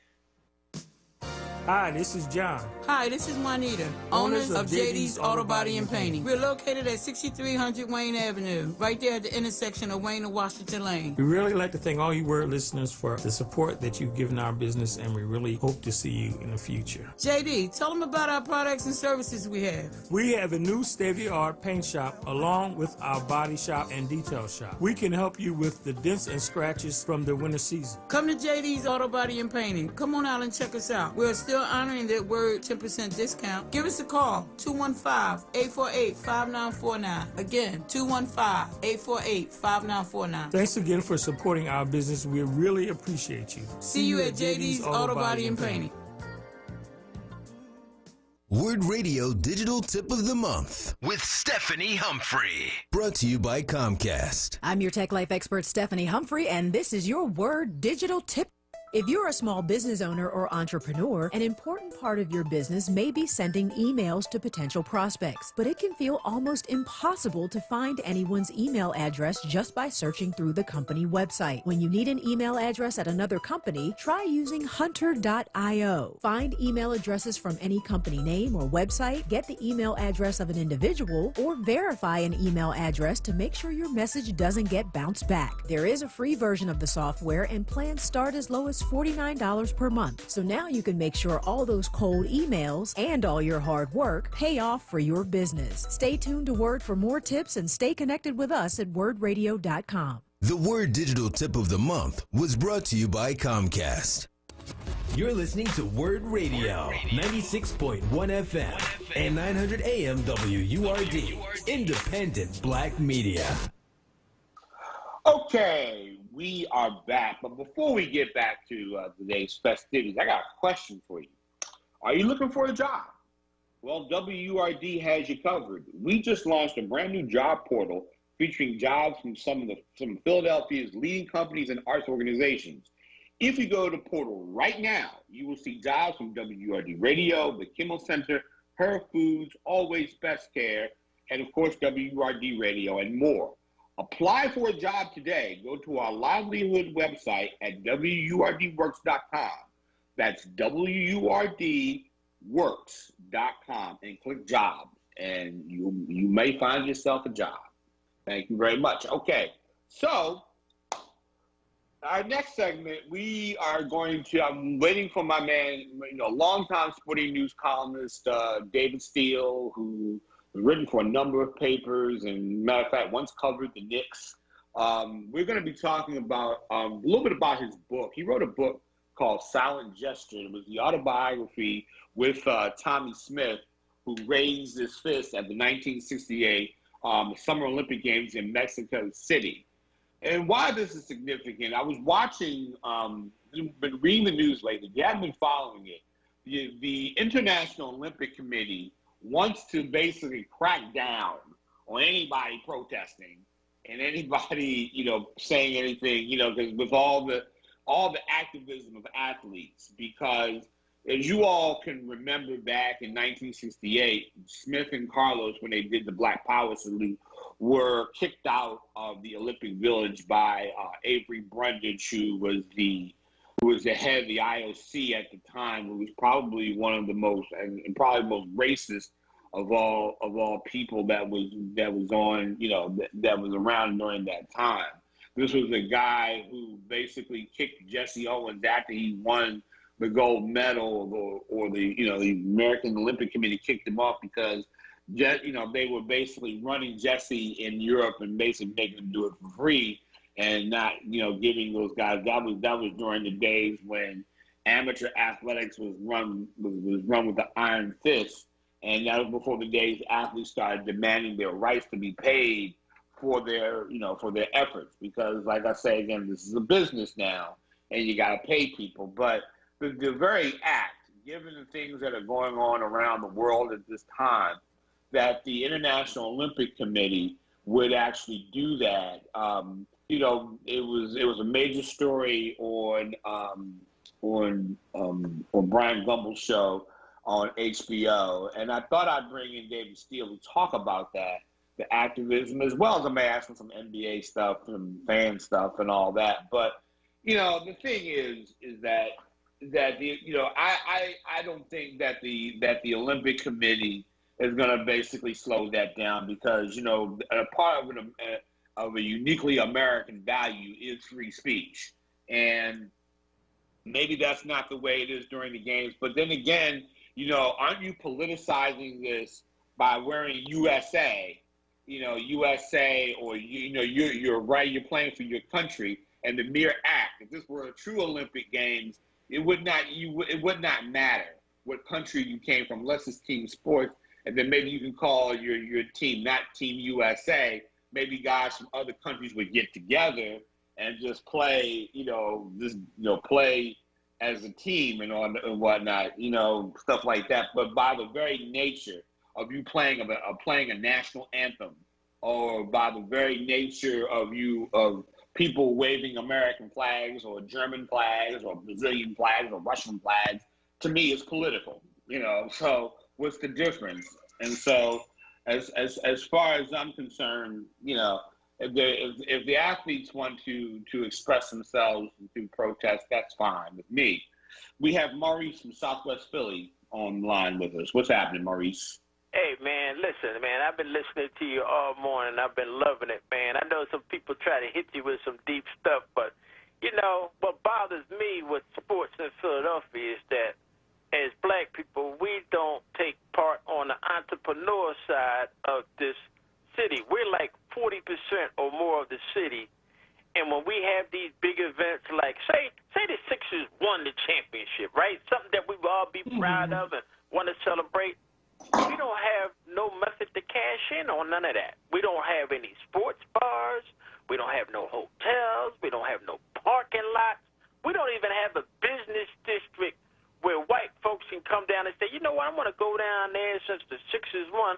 Hi, this is John. Hi, this is Juanita, owners of JD's Auto Body and Painting. We're located at 6300 Wayne Avenue, right there at the intersection of Wayne and Washington Lane. We really like to thank all you WURD listeners for the support that you've given our business, and we really hope to see you in the future. JD, tell them about our products and services we have. We have a new state-of-the-art paint shop along with our body shop and detail shop. We can help you with the dents and scratches from the winter season. Come to JD's Auto Body and Painting. Come on out and check us out. We're still still honoring that WURD 10% discount. Give us a call, 215-848-5949. Again, 215-848-5949. Thanks again for supporting our business. We really appreciate you. See you at JD's Auto Body and Painting. WURD Radio Digital Tip of the Month with Stephanie Humphrey. Brought to you by Comcast. I'm your Tech Life expert, Stephanie Humphrey, and this is your WURD Digital Tip. If you're a small business owner or entrepreneur, an important part of your business may be sending emails to potential prospects, but it can feel almost impossible to find anyone's email address just by searching through the company website. When you need an email address at another company, try using hunter.io. Find email addresses from any company name or website, get the email address of an individual, or verify an email address to make sure your message doesn't get bounced back. There is a free version of the software, and plans start as low as $49 per month. So now you can make sure all those cold emails and all your hard work pay off for your business. Stay tuned to WURD for more tips and stay connected with us at WURDradio.com. The WURD Digital Tip of the Month was brought to you by Comcast. You're listening to WURD Radio, 96.1 FM and 900 AM WURD, independent black media. Okay, we are back. But before we get back to today's festivities, I got a question for you. Are you looking for a job? Well, WURD has you covered. We just launched a brand new job portal featuring jobs from some of Philadelphia's leading companies and arts organizations. If you go to the portal right now, you will see jobs from WURD Radio, the Kimmel Center, Her Foods, Always Best Care, and of course WURD Radio and more. Apply for a job today. Go to our livelihood website at WURDworks.com. That's WURDworks.com and click jobs, and you may find yourself a job. Thank you very much. Okay, so our next segment, we are going to, I'm waiting for my man, longtime Sporting News columnist, David Steele, who written for a number of papers, and matter of fact, once covered the Knicks. We're going to be talking about a little bit about his book. He wrote a book called Silent Gesture. It was the autobiography with Tommy Smith, who raised his fist at the 1968 Summer Olympic Games in Mexico City. And why this is significant, I was watching, been reading the news lately. If you haven't been following it, the International Olympic Committee wants to basically crack down on anybody protesting and anybody, saying anything, because with all the activism of athletes, because as you all can remember back in 1968, Smith and Carlos, when they did the Black Power salute, were kicked out of the Olympic Village by Avery Brundage, who was the head of the IOC at the time, who was probably one of the most and probably the most racist of all people that was on, that was around during that time. This was a guy who basically kicked Jesse Owens after he won the gold medal, or the American Olympic Committee kicked him off because they were basically running Jesse in Europe and basically making him do it for free and not giving those guys. That was during the days when amateur athletics was run with the iron fist. And that was before the days athletes started demanding their rights to be paid for their efforts. Because, like I say again, this is a business now, and you got to pay people. But the very act, given the things that are going on around the world at this time, that the International Olympic Committee would actually do that, it was a major story on Brian Gumbel's show on HBO, and I thought I'd bring in David Steele to talk about that, the activism, as well as I may ask him some NBA stuff, some fan stuff, and all that. But the thing is that I don't think that the Olympic Committee is going to basically slow that down, because a part of a uniquely American value is free speech, and maybe that's not the way it is during the games. But then again, aren't you politicizing this by wearing USA, or you're right, you're playing for your country, and the mere act. If this were a true Olympic Games, it would not matter. what country you came from, unless it's team sports, and then maybe you can call your team not Team USA. Maybe guys from other countries would get together and just play, play as a team and whatnot, stuff like that. But by the very nature of you playing a national anthem, or by the very nature of people waving American flags or German flags or Brazilian flags or Russian flags, to me it's political, so what's the difference? And so as far as I'm concerned, if the athletes want to express themselves through protest, that's fine with me. We have Maurice from Southwest Philly online with us. What's happening, Maurice? Hey, man, listen, man, I've been listening to you all morning. I've been loving it, man. I know some people try to hit you with some deep stuff, but, what bothers me with sports in Philadelphia is that as black people, we don't take part on the entrepreneur side of this city. We're like 40% or more of the city. And when we have these big events like, say the Sixers won the championship, right? Something that we will all be proud of and want to celebrate. We don't have no method to cash in on none of that. We don't have any sports bars. We don't have no hotels. We don't have no parking lots. We don't even have a business district where white folks can come down and say, you know what, I want to go down there since the Sixers won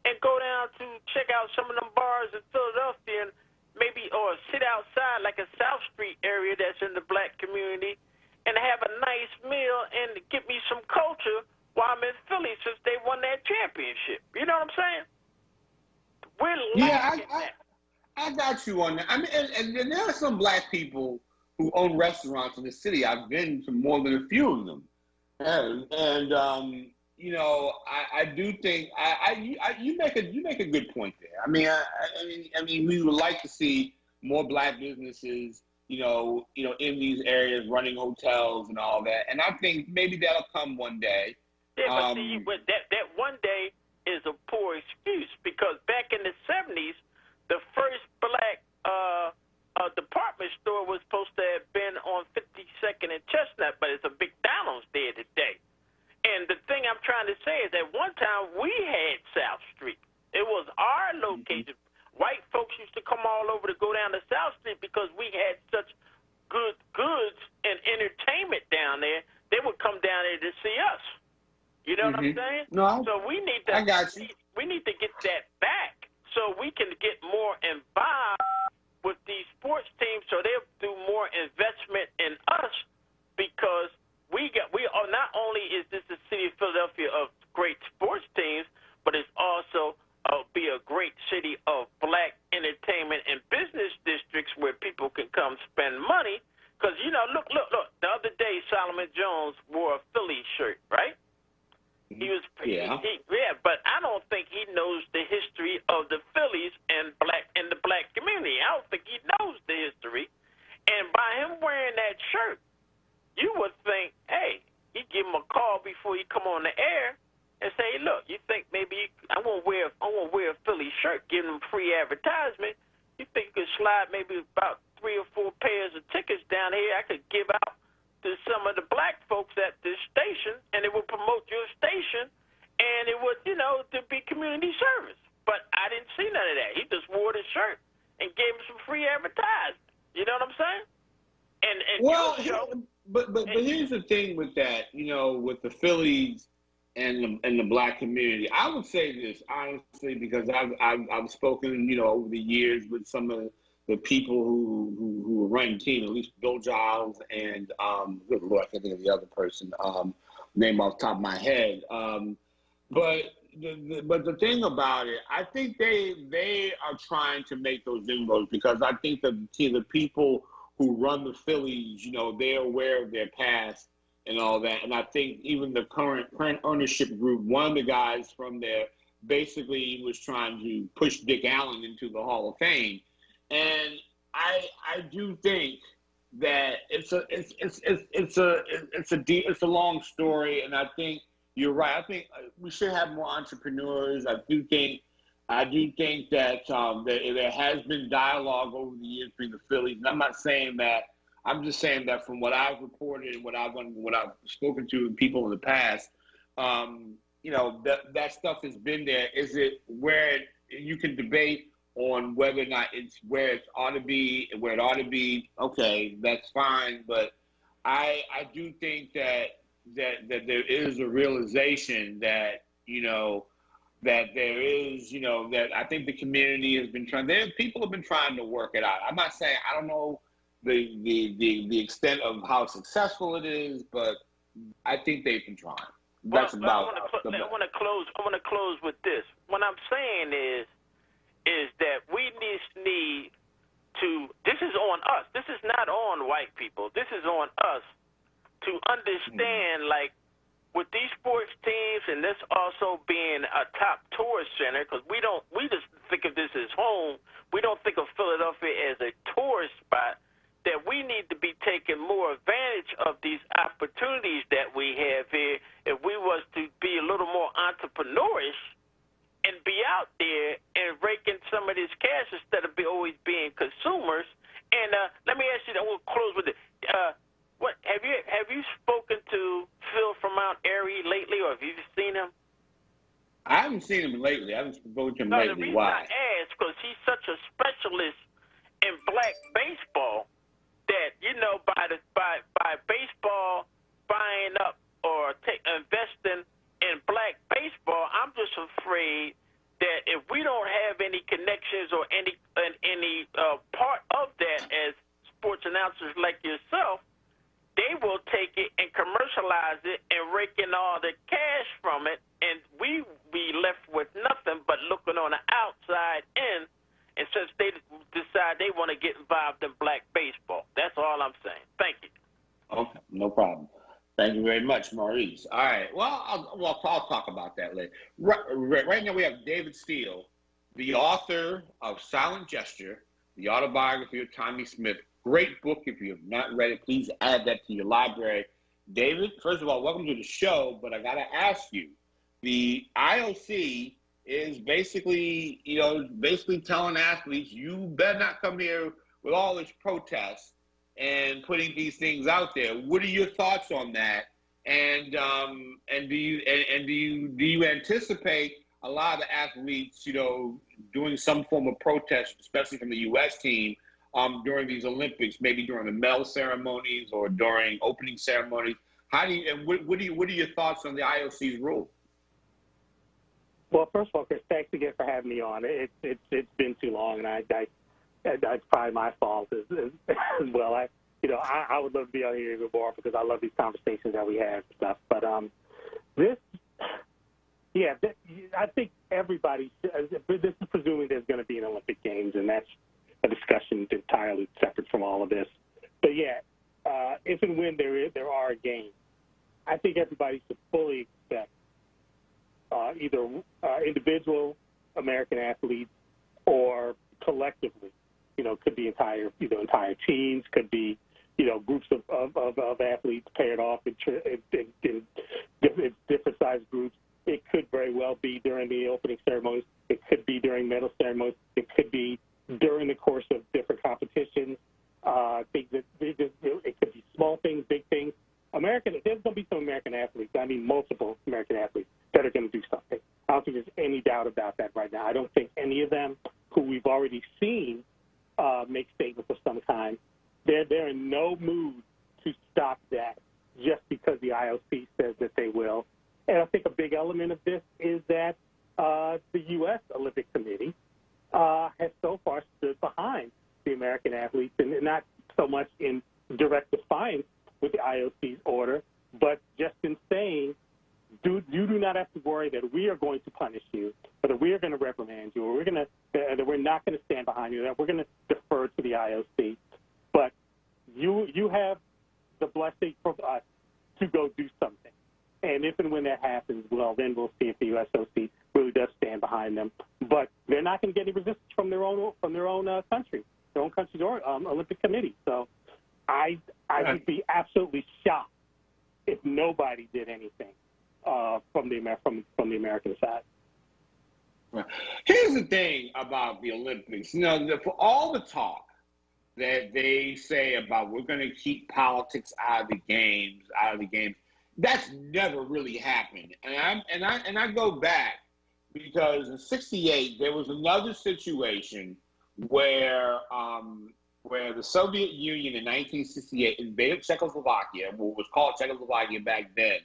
and go down to check out some of them bars in Philadelphia and maybe, or sit outside like a South Street area that's in the black community and have a nice meal and get me some culture while I'm in Philly since they won that championship. You know what I'm saying? We're lacking that. I got you on that. I mean, and there are some black people who own restaurants in the city. I've been to more than a few of them. I do think you make a good point there. I mean, we would like to see more black businesses, in these areas running hotels and all that. And I think maybe that'll come one day. Yeah, but that one day is a poor excuse because back in the 70s, the first black department store was supposed to have been on 52nd and Chestnut, but it's a McDonald's there today. And the thing I'm trying to say is that one time we had South Street. It was our location. White folks used to come all over to go down to South Street because we had such good goods and entertainment down there. They would come down there to see us. You know what I'm saying? No, so we need to. I got you. We need to get that back so we can get more involved with these sports teams, so they'll do more investment in us because we are not only is this the city of Philadelphia of great sports teams, but it's also be a great city of black entertainment and business districts where people can come spend money. Because look, the other day Solomon Jones wore a Philly shirt, right? He was, but I don't think he knows the history of the Phillies and the black community. I don't think he knows the history. And by him wearing that shirt, you would think, hey, he'd give him a call before he come on the air and say, hey, look, you think maybe I won't wear a Philly shirt, give him free advertisement. You think you could slide maybe about 3 or 4 pairs of tickets down here I could give out to some of the black folks at this station, and it would promote your station, and it would, to be community service. But I didn't see none of that. He just wore the shirt and gave him some free advertisement. You know what I'm saying? But here's the thing with that, with the Phillies and the black community. I would say this honestly because I've spoken, over the years with some of the people who were running the team, at least Bill Giles and good Lord, I can't think of the other person name off the top of my head. But the thing about it, I think they are trying to make those inroads because I think the people who run the Phillies, they're aware of their past and all that. And I think even the current ownership group, one of the guys from there basically was trying to push Dick Allen into the Hall of Fame. And I do think that it's a long story, and I think you're right. I think we should have more entrepreneurs. I do think that there has been dialogue over the years between the Phillies, and I'm not saying that. I'm just saying that from what I've reported and what I've spoken to people in the past, you know, that stuff has been there. Is it where you can debate on whether or not it's where it ought to be, where it ought to be? Okay, that's fine. But I do think that there is a realization that, you know, that there is, you know, that I think the community has been trying. People have been trying to work it out. I'm not saying I don't know the extent of how successful it is, but I think they've been trying. That's about. I want to close with this. What I'm saying is that we need to. This is on us. This is not on white people. This is on us to understand, like, with these sports teams, and this also being a top tourist center, because we just think of this as home. We don't think of Philadelphia as a tourist spot. That we need to be taking more advantage of these opportunities that we have here. If we was to be a little more entrepreneurish and be out there and raking some of this cash instead of always being consumers. And let me ask you, I will close with it. What have you spoken to Phil from Mount Airy lately, or have you seen him? I haven't seen him lately. I haven't spoken to him lately. The reason Why? I ask, because he's such a specialist in black baseball that, you know, by baseball buying up or investing in black baseball, I'm just afraid that if we don't have any connections or any part of that as sports announcers like yourself, they will take it and commercialize it and rake in all the cash from it, and we be left with nothing but looking on the outside in. And since they decide they want to get involved in black baseball, that's all I'm saying. Thank you. Okay, no problem. Thank you very much, Maurice. All right. Well, I'll talk about that later. Right now we have David Steele, the author of Silent Gesture, the autobiography of Tommy Smith. Great book. If you have not read it, please add that to your library. David, first of all, welcome to the show, but I got to ask you, the IOC is basically telling athletes, you better not come here with all this protest and putting these things out there. What are your thoughts on that? And do you anticipate a lot of the athletes, you know, doing some form of protest, especially from the U.S. team, during these Olympics, maybe during the medal ceremonies or during opening ceremonies? What are your thoughts on the IOC's rule? Well, first of all, Chris, thanks again for having me on. It's been too long, and that's probably my fault as well. I would love to be out here even more because I love these conversations that we have and stuff. But I think everybody. This is presuming there's going to be an Olympic Games, and that's a discussion entirely separate from all of this. But if and when there are games, I think everybody should fully expect either individual American athletes or collectively, you know, could be entire teams, could be, you know, groups of athletes paired off in different sized groups. It could very well be during the opening ceremonies. It could be during medal ceremonies. It could be during the course of different competitions. Things that it could be small things, big things. There's going to be some American athletes, I mean multiple American athletes, that are going to do something. I don't think there's any doubt about that right now. I don't think any of them who we've already seen make statements of some kind, they're in no mood to stop that just because the IOC says that they will. And I think a big element of this is that the U.S. Olympic Committee has so far stood behind the American athletes, and not so much in direct defiance with the IOC's order, but just in saying, you do not have to worry that we are going to punish you, or that we are going to reprimand you, or that we're not going to stand behind you, that we're going to defer to the IOC. But you have the blessing from us to go do something. And if and when that happens, well, then we'll see if the USOC really does stand behind them. But they're not going to get any resistance from their own country, their own country's Olympic Committee. So I would be absolutely shocked if nobody did anything from the American side. Here's the thing about the Olympics. You know, for all the talk that they say about we're going to keep politics out of the games, That's never really happened. And I go back because in '68 there was another situation where the Soviet Union in 1968 invaded Czechoslovakia, what was called Czechoslovakia back then,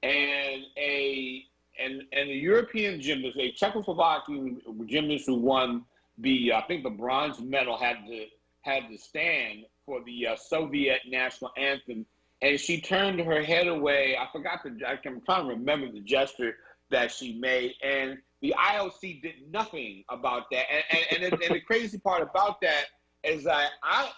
and the European gymnast, a Czechoslovakian gymnast who won I think the bronze medal, had to stand for the Soviet national anthem, and she turned her head away. I'm trying to remember the gesture that she made, and the IOC did nothing about that. And the crazy part about that is that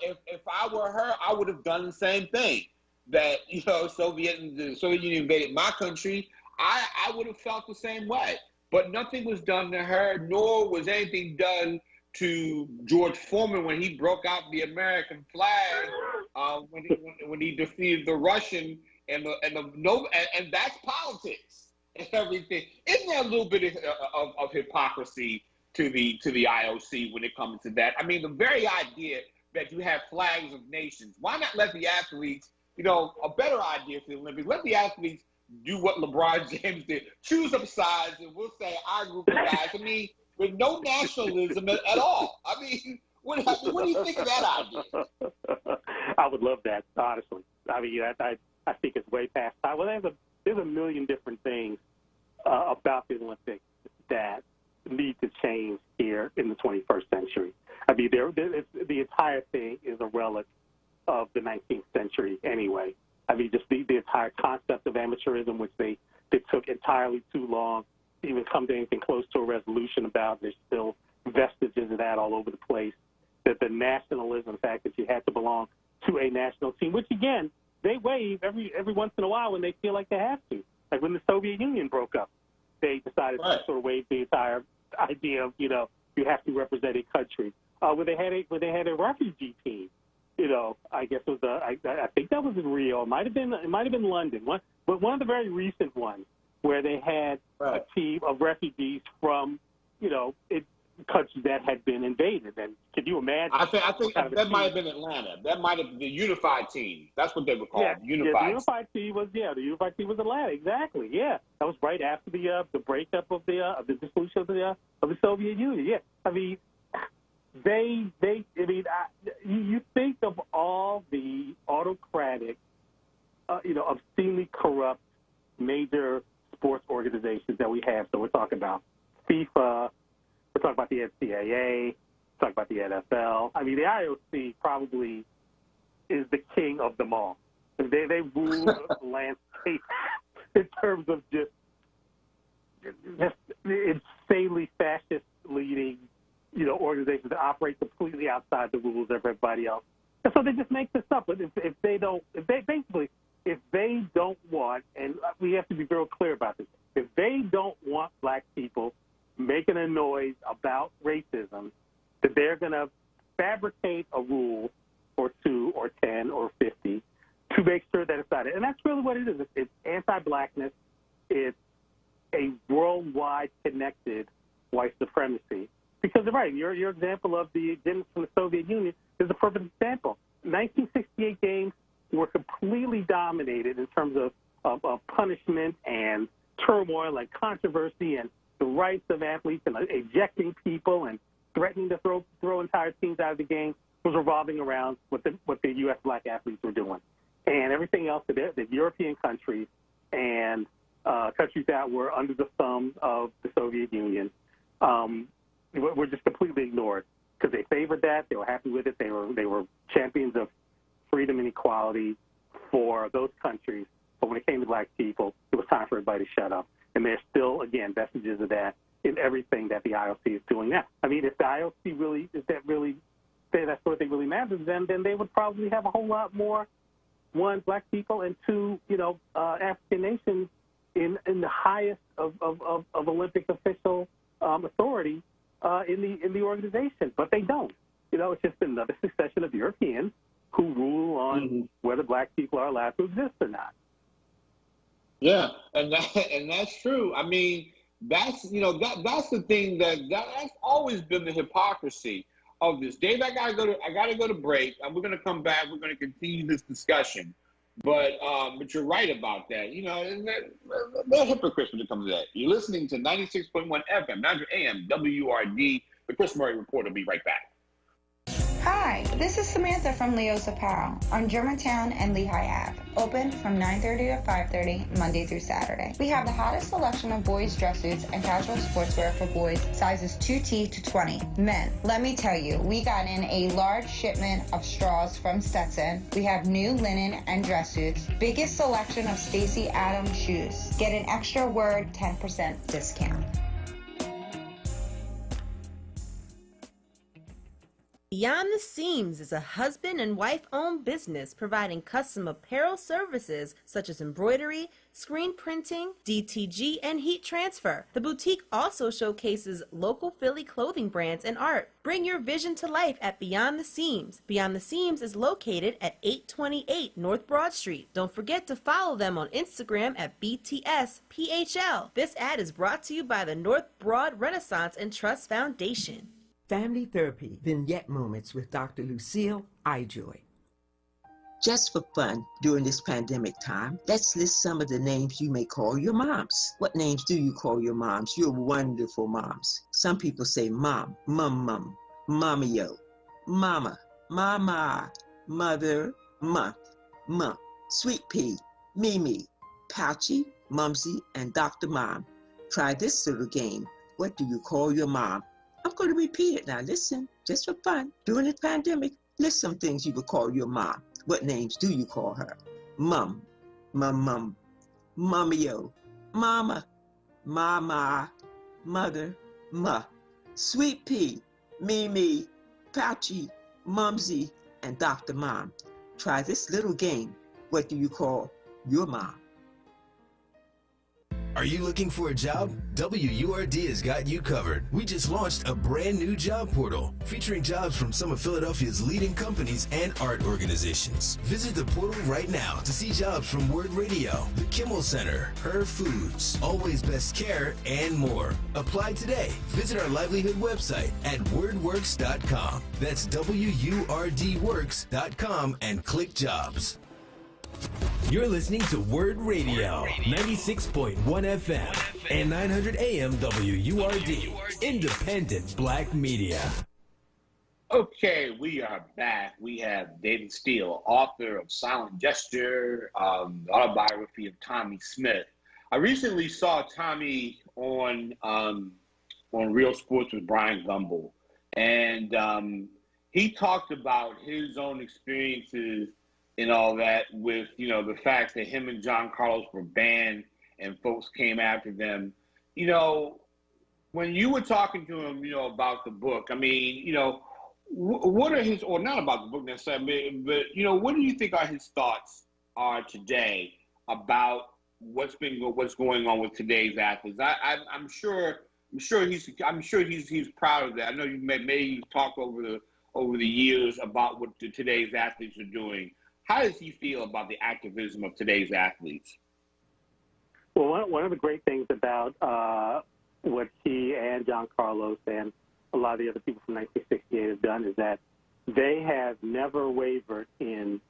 if I were her, I would have done the same thing. That, you know, the Soviet Union invaded my country, I would have felt the same way. But nothing was done to her, nor was anything done to George Foreman when he broke out the American flag when he defeated the Russian and that's politics and everything. Isn't there a little bit of hypocrisy to the IOC when it comes to that? I mean, the very idea that you have flags of nations. Why not let the athletes, you know, a better idea for the Olympics? Let the athletes do what LeBron James did. Choose up sides, and we'll say our group of guys. I mean, with no nationalism at all. I mean, what do you think of that idea? I would love that, honestly. I mean, I think it's way past time. Well, there's a million different things about the Olympics that need to change here in the 21st century. I mean, the entire thing is a relic of the 19th century anyway. I mean, just the entire concept of amateurism, which they took entirely too long to even come to anything close to a resolution about. There's still vestiges of that all over the place. That the nationalism, the fact that you had to belong to a national team, which again, they waive every once in a while when they feel like they have to. Like when the Soviet Union broke up, they decided to sort of waive the entire idea of, you know, you have to represent a country. When they had a refugee team, you know, I guess it was I think that was in Rio. It might have been London. But one of the very recent ones where they had a team of refugees from, you know, countries that had been invaded. And can you imagine? I think that might have been Atlanta. That might have been the unified team. That's what they were called. The unified team was Atlanta. Exactly. Yeah, that was right after the breakup of the dissolution of the Soviet Union. Yeah, I mean, you think of all the autocratic, you know, obscenely corrupt major sports organizations that we have. So we're talking about FIFA. We're talking about the NCAA, we're talking about the NFL. I mean, the IOC probably is the king of them all. They rule the landscape in terms of just insanely fascist-leading, you know, organizations that operate completely outside the rules of everybody else. And so they just make this up. But if they don't want, and we have to be real clear about this, if they don't want black people making a noise about racism, that they're going to fabricate a rule or 2 or 10 or 50 to make sure that it's not it. And that's really what it is. It's anti-blackness. It's a worldwide connected white supremacy. Because you're right, your example of the gymnasts from the Soviet Union is a perfect example. 1968 games were completely dominated in terms of punishment and turmoil and controversy and the rights of athletes and ejecting people and threatening to throw entire teams out of the game was revolving around what the U.S. black athletes were doing. And everything else, the European countries and countries that were under the thumb of the Soviet Union were just completely ignored because they favored that. They were happy with it. They were champions of freedom and equality for those countries. But when it came to black people, it was time for everybody to shut up. And there's still, again, vestiges of that in everything that the IOC is doing now. I mean, if the IOC really, that's what they really matters, then they would probably have a whole lot more, 1, black people, and 2, you know, African nations in the highest of Olympic official authority in the organization. But they don't. You know, it's just another succession of Europeans who rule on whether black people are allowed to exist or not. Yeah, and that's true. I mean, that's the thing that's always been the hypocrisy of this. Dave, I gotta go to break, and we're gonna come back. We're gonna continue this discussion But you're right about that. You know, and they're hypocrites when it comes to that. You're listening to 96.1 FM, 900 AM, WURD. The Chris Murray Report will be right back. Hi, this is Samantha from Leo's Apparel on Germantown and Lehigh Ave. Open from 9:30 to 5:30, Monday through Saturday. We have the hottest selection of boys' dress suits and casual sportswear for boys, sizes 2T to 20. Men, let me tell you, we got in a large shipment of straws from Stetson. We have new linen and dress suits. Biggest selection of Stacey Adams shoes. Get an extra WURD 10% discount. Beyond the Seams is a husband and wife-owned business providing custom apparel services such as embroidery, screen printing, DTG, and heat transfer. The boutique also showcases local Philly clothing brands and art. Bring your vision to life at Beyond the Seams. Beyond the Seams is located at 828 North Broad Street. Don't forget to follow them on Instagram at BTSPHL. This ad is brought to you by the North Broad Renaissance and Trust Foundation. Family Therapy Vignette Moments with Dr. Lucille Ijoy. Just for fun, during this pandemic time, let's list some of the names you may call your moms. What names do you call your moms? You're wonderful moms. Some people say mom, mum, mommy-o, mama, mama, mother, month, sweet pea, Mimi, Pouchy, Mumsy, and Dr. Mom. Try this little game. What do you call your mom? I'm going to repeat it now. Listen, just for fun. During the pandemic, list some things you would call your mom. What names do you call her? Mum, mommy-o, mama, mama, mother, sweet pea, Mimi, Pouchy, Mumsy, and Dr. Mom. Try this little game. What do you call your mom? Are you looking for a job? WURD has got you covered. We just launched a brand new job portal featuring jobs from some of Philadelphia's leading companies and art organizations. Visit the portal right now to see jobs from WURD Radio, the Kimmel Center, Her Foods, Always Best Care, and more. Apply today. Visit our livelihood website at wordworks.com. That's WURDworks.com and click jobs. You're listening to WURD Radio, 96.1 FM and 900 AM WURD, independent black media. Okay, we are back. We have David Steele, author of Silent Gesture, autobiography of Tommy Smith. I recently saw Tommy on Real Sports with Brian Gumbel, and he talked about his own experiences and all that with, you know, the fact that him and John Carlos were banned and folks came after them. You know, when you were talking to him, you know, about the book, I mean, you know, what are his, or not about the book necessarily, but, you know, what do you think are his thoughts are today about what's going on with today's athletes? I'm sure he's proud of that. I know you may talk over the years about what today's athletes are doing. How does he feel about the activism of today's athletes? Well, one of the great things about what he and John Carlos and a lot of the other people from 1968 have done is that they have never wavered in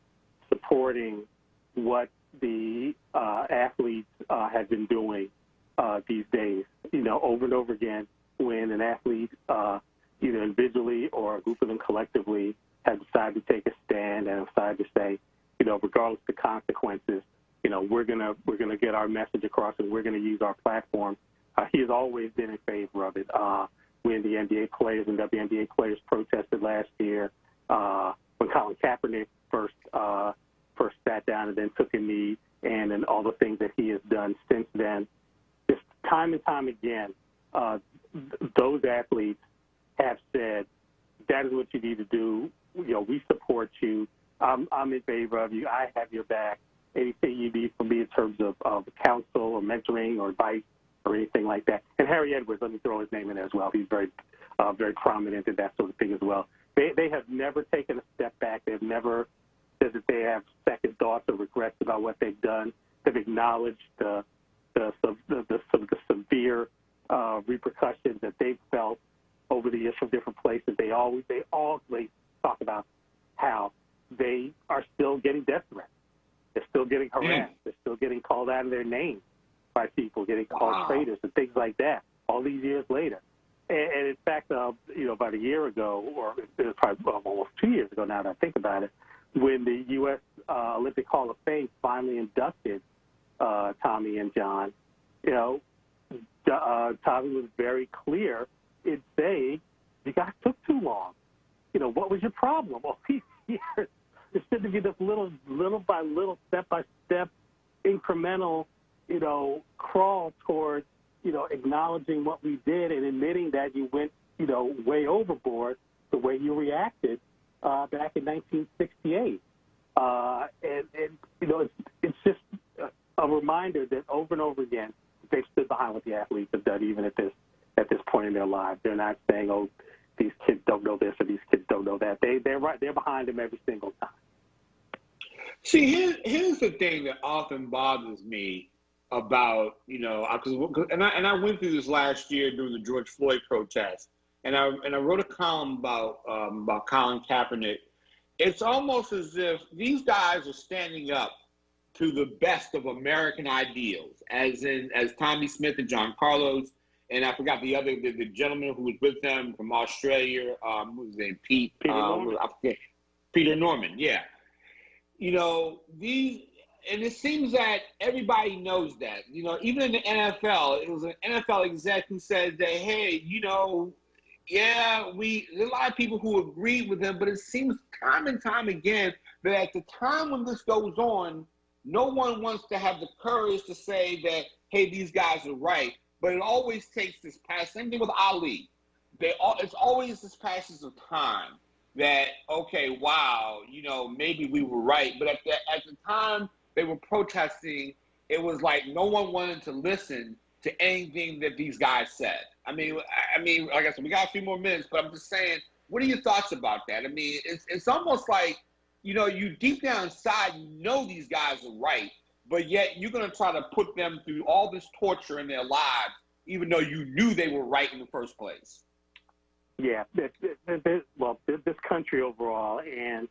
supporting what the athletes have been doing these days. You know, over and over again, when an athlete, either individually or a group of them collectively, have decided to take a stand and decided to say, you know, regardless of the consequences, you know, we're gonna get our message across and we're gonna use our platform. He has always been in favor of it. When the NBA players and WNBA players protested last year, when Colin Kaepernick first sat down and then took a knee, and then all the things that he has done since then, just time and time again, those athletes have said, that is what you need to do. You know, we support you. I'm in favor of you. I have your back. Anything you need from me in terms of counsel or mentoring or advice or anything like that. And Harry Edwards, let me throw his name in as well. He's very prominent in that sort of thing as well. They have never taken a step back. They've never said that they have second thoughts or regrets about what they've done. They've acknowledged the severe repercussions that they've felt over the years from different places. They always talk about how they are still getting death threats. They're still getting harassed. They're still getting called out of their names by people, getting called traitors and things like that all these years later. And in fact, about a year ago, or it was probably almost 2 years ago now that I think about it, when the U.S. Olympic Hall of Fame finally inducted Tommy and John, Tommy was very clear in saying, you guys took too long. What was your problem all these years? Instead of this little by little, step by step, incremental, crawl towards, acknowledging what we did and admitting that you went, way overboard the way you reacted back in 1968. It's just a reminder that over and over again, they've stood behind what the athletes have done, even at this point in their lives. They're not saying, "Oh, these kids don't know this or these kids don't know that." They're right. They're behind them every single time. See, here's the thing that often bothers me about, and I went through this last year during the George Floyd protest, and I wrote a column about Colin Kaepernick. It's almost as if these guys are standing up to the best of American ideals, as Tommy Smith and John Carlos, and I forgot the gentleman who was with them from Australia. What was his name? Peter Norman. Peter Norman. Yeah. And it seems that everybody knows that. Even in the NFL, it was an NFL exec who said that, hey, there's a lot of people who agreed with him, but it seems time and time again that at the time when this goes on, no one wants to have the courage to say that, hey, these guys are right. But it always takes this passage. Same thing with Ali. It's always this passage of time that, okay, wow, maybe we were right. But at the time they were protesting, it was like no one wanted to listen to anything that these guys said. I mean, like I said, we got a few more minutes, but I'm just saying, what are your thoughts about that? I mean, it's almost like, you deep down inside, these guys are right, but yet you're going to try to put them through all this torture in their lives, even though you knew they were right in the first place. Yeah, this country overall and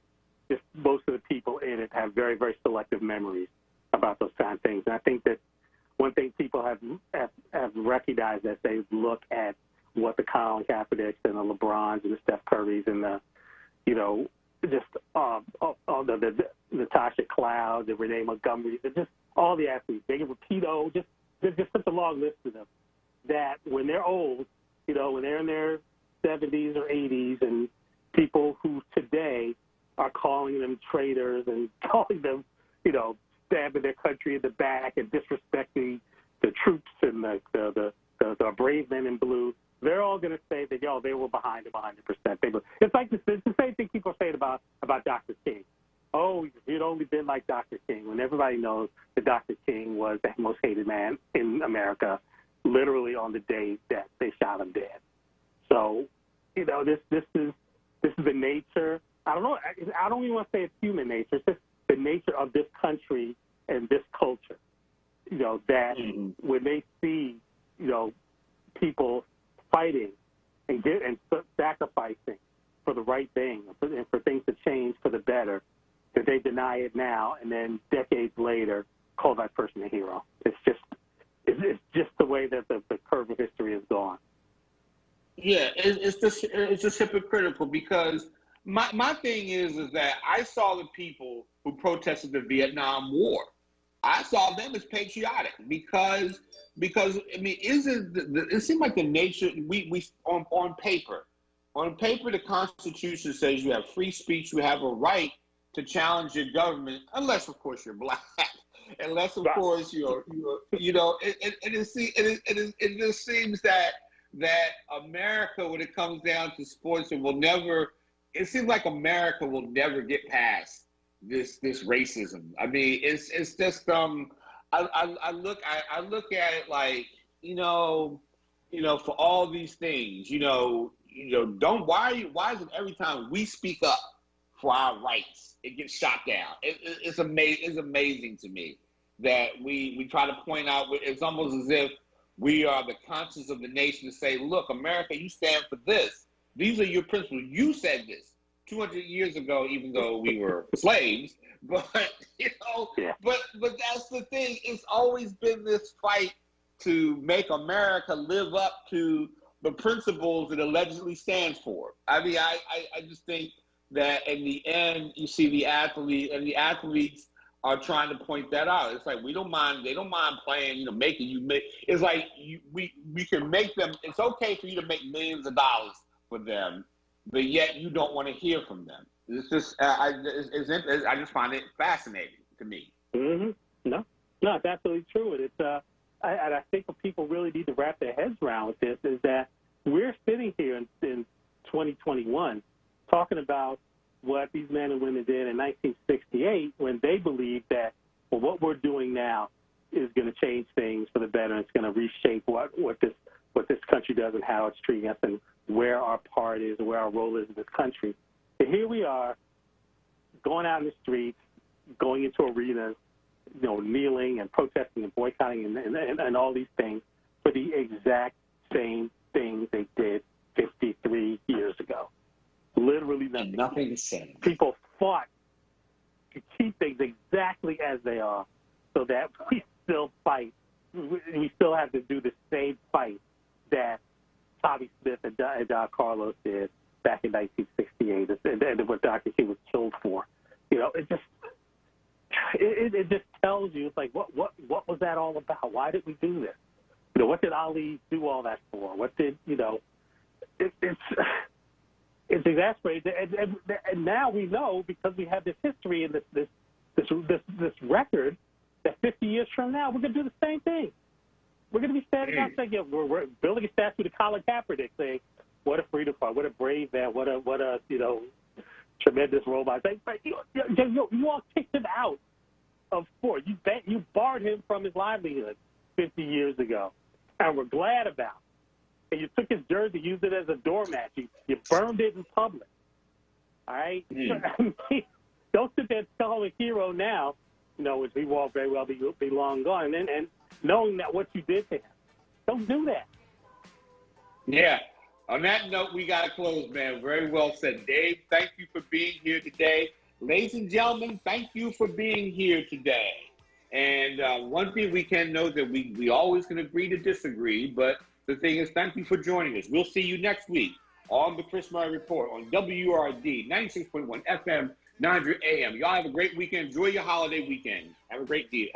just most of the people in it have very, very selective memories about those kind of things. And I think that one thing people have recognized as they look at what the Colin Kaepernicks and the LeBrons and the Steph Currys and the, the Natasha Cloud, the Renee Montgomery, just all the athletes, Megan Rapinoe, there's just such a long list of them that when they're old, when they're in their 70s or 80s, and people who today are calling them traitors and calling them, stabbing their country in the back and disrespecting the troops and the brave men in blue, they're all going to say that, they were behind him 100%. It's like it's the same thing people say about Dr. King. Oh, you'd only been like Dr. King, when everybody knows that Dr. King was the most hated man in America, literally on the day that they shot him dead. So, this is the nature. I don't know. I don't even want to say it's human nature. It's just the nature of this country and this culture. That when they see, people fighting and sacrificing for the right thing and for things to change for the better, that they deny it now and then decades later call that person a hero. It's just the way that the curve of history has gone. Yeah, it's just hypocritical, because my thing is that I saw the people who protested the Vietnam War. I saw them as patriotic because it seemed like the nature we on paper the Constitution says you have free speech, you have a right to challenge your government, unless of course you're black, unless of course it just seems that America, when it comes down to sports, it seems like America will never get past this racism. I mean, it's just I look at it like, for all these things, why is it every time we speak up for our rights, it gets shot down? It's amazing to me that we try to point out, it's almost as if we are the conscience of the nation to say, look, America, you stand for this. These are your principles. You said this 200 years ago, even though we were slaves. But, but that's the thing. It's always been this fight to make America live up to the principles it allegedly stands for. I mean, I just think that in the end, you see the athletes are trying to point that out. It's like, they don't mind playing, making you make. It's like we can make them. It's okay for you to make millions of dollars for them, but yet you don't want to hear from them. It's just, I just find it fascinating to me. Mm-hmm. No, it's absolutely true, and it's and I think what people really need to wrap their heads around with this is that we're sitting here in 2021 talking about what these men and women did in 1968 when they believed that, well, what we're doing now is going to change things for the better. And it's going to reshape what this country does and how it's treating us and where our part is and where our role is in this country. And here we are going out in the streets, going into arenas, kneeling and protesting and boycotting and all these things for the exact same things they did 53 years ago. Literally nothing. Nothing the same. People fought to keep things exactly as they are so that we still fight. We still have to do the same fight that Tommy Smith and Don Carlos did back in 1968 and what Dr. King was killed for. It just tells you, it's like, what was that all about? Why did we do this? What did Ali do all that for? What did, it's exasperating, and now we know, because we have this history and this record, that 50 years from now we're going to do the same thing. We're going to be standing out saying, we're building a statue to Colin Kaepernick, saying, "What a freedom fighter! What a brave man! What a tremendous role model." You all kicked him out of sport. You barred him from his livelihood 50 years ago, and we're glad about it. And you took his jersey, used it as a doormat. You burned it in public. All right? Don't sit there and tell him a hero now, as we will very well be long gone. And knowing that what you did to him. Don't do that. Yeah. On that note, we got to close, man. Very well said. Dave, thank you for being here today. Ladies and gentlemen, thank you for being here today. And one thing we can know that we always can agree to disagree, but the thing is, thank you for joining us. We'll see you next week on the Chris Murray Report on WURD 96.1 FM, 900 AM. Y'all have a great weekend. Enjoy your holiday weekend. Have a great day.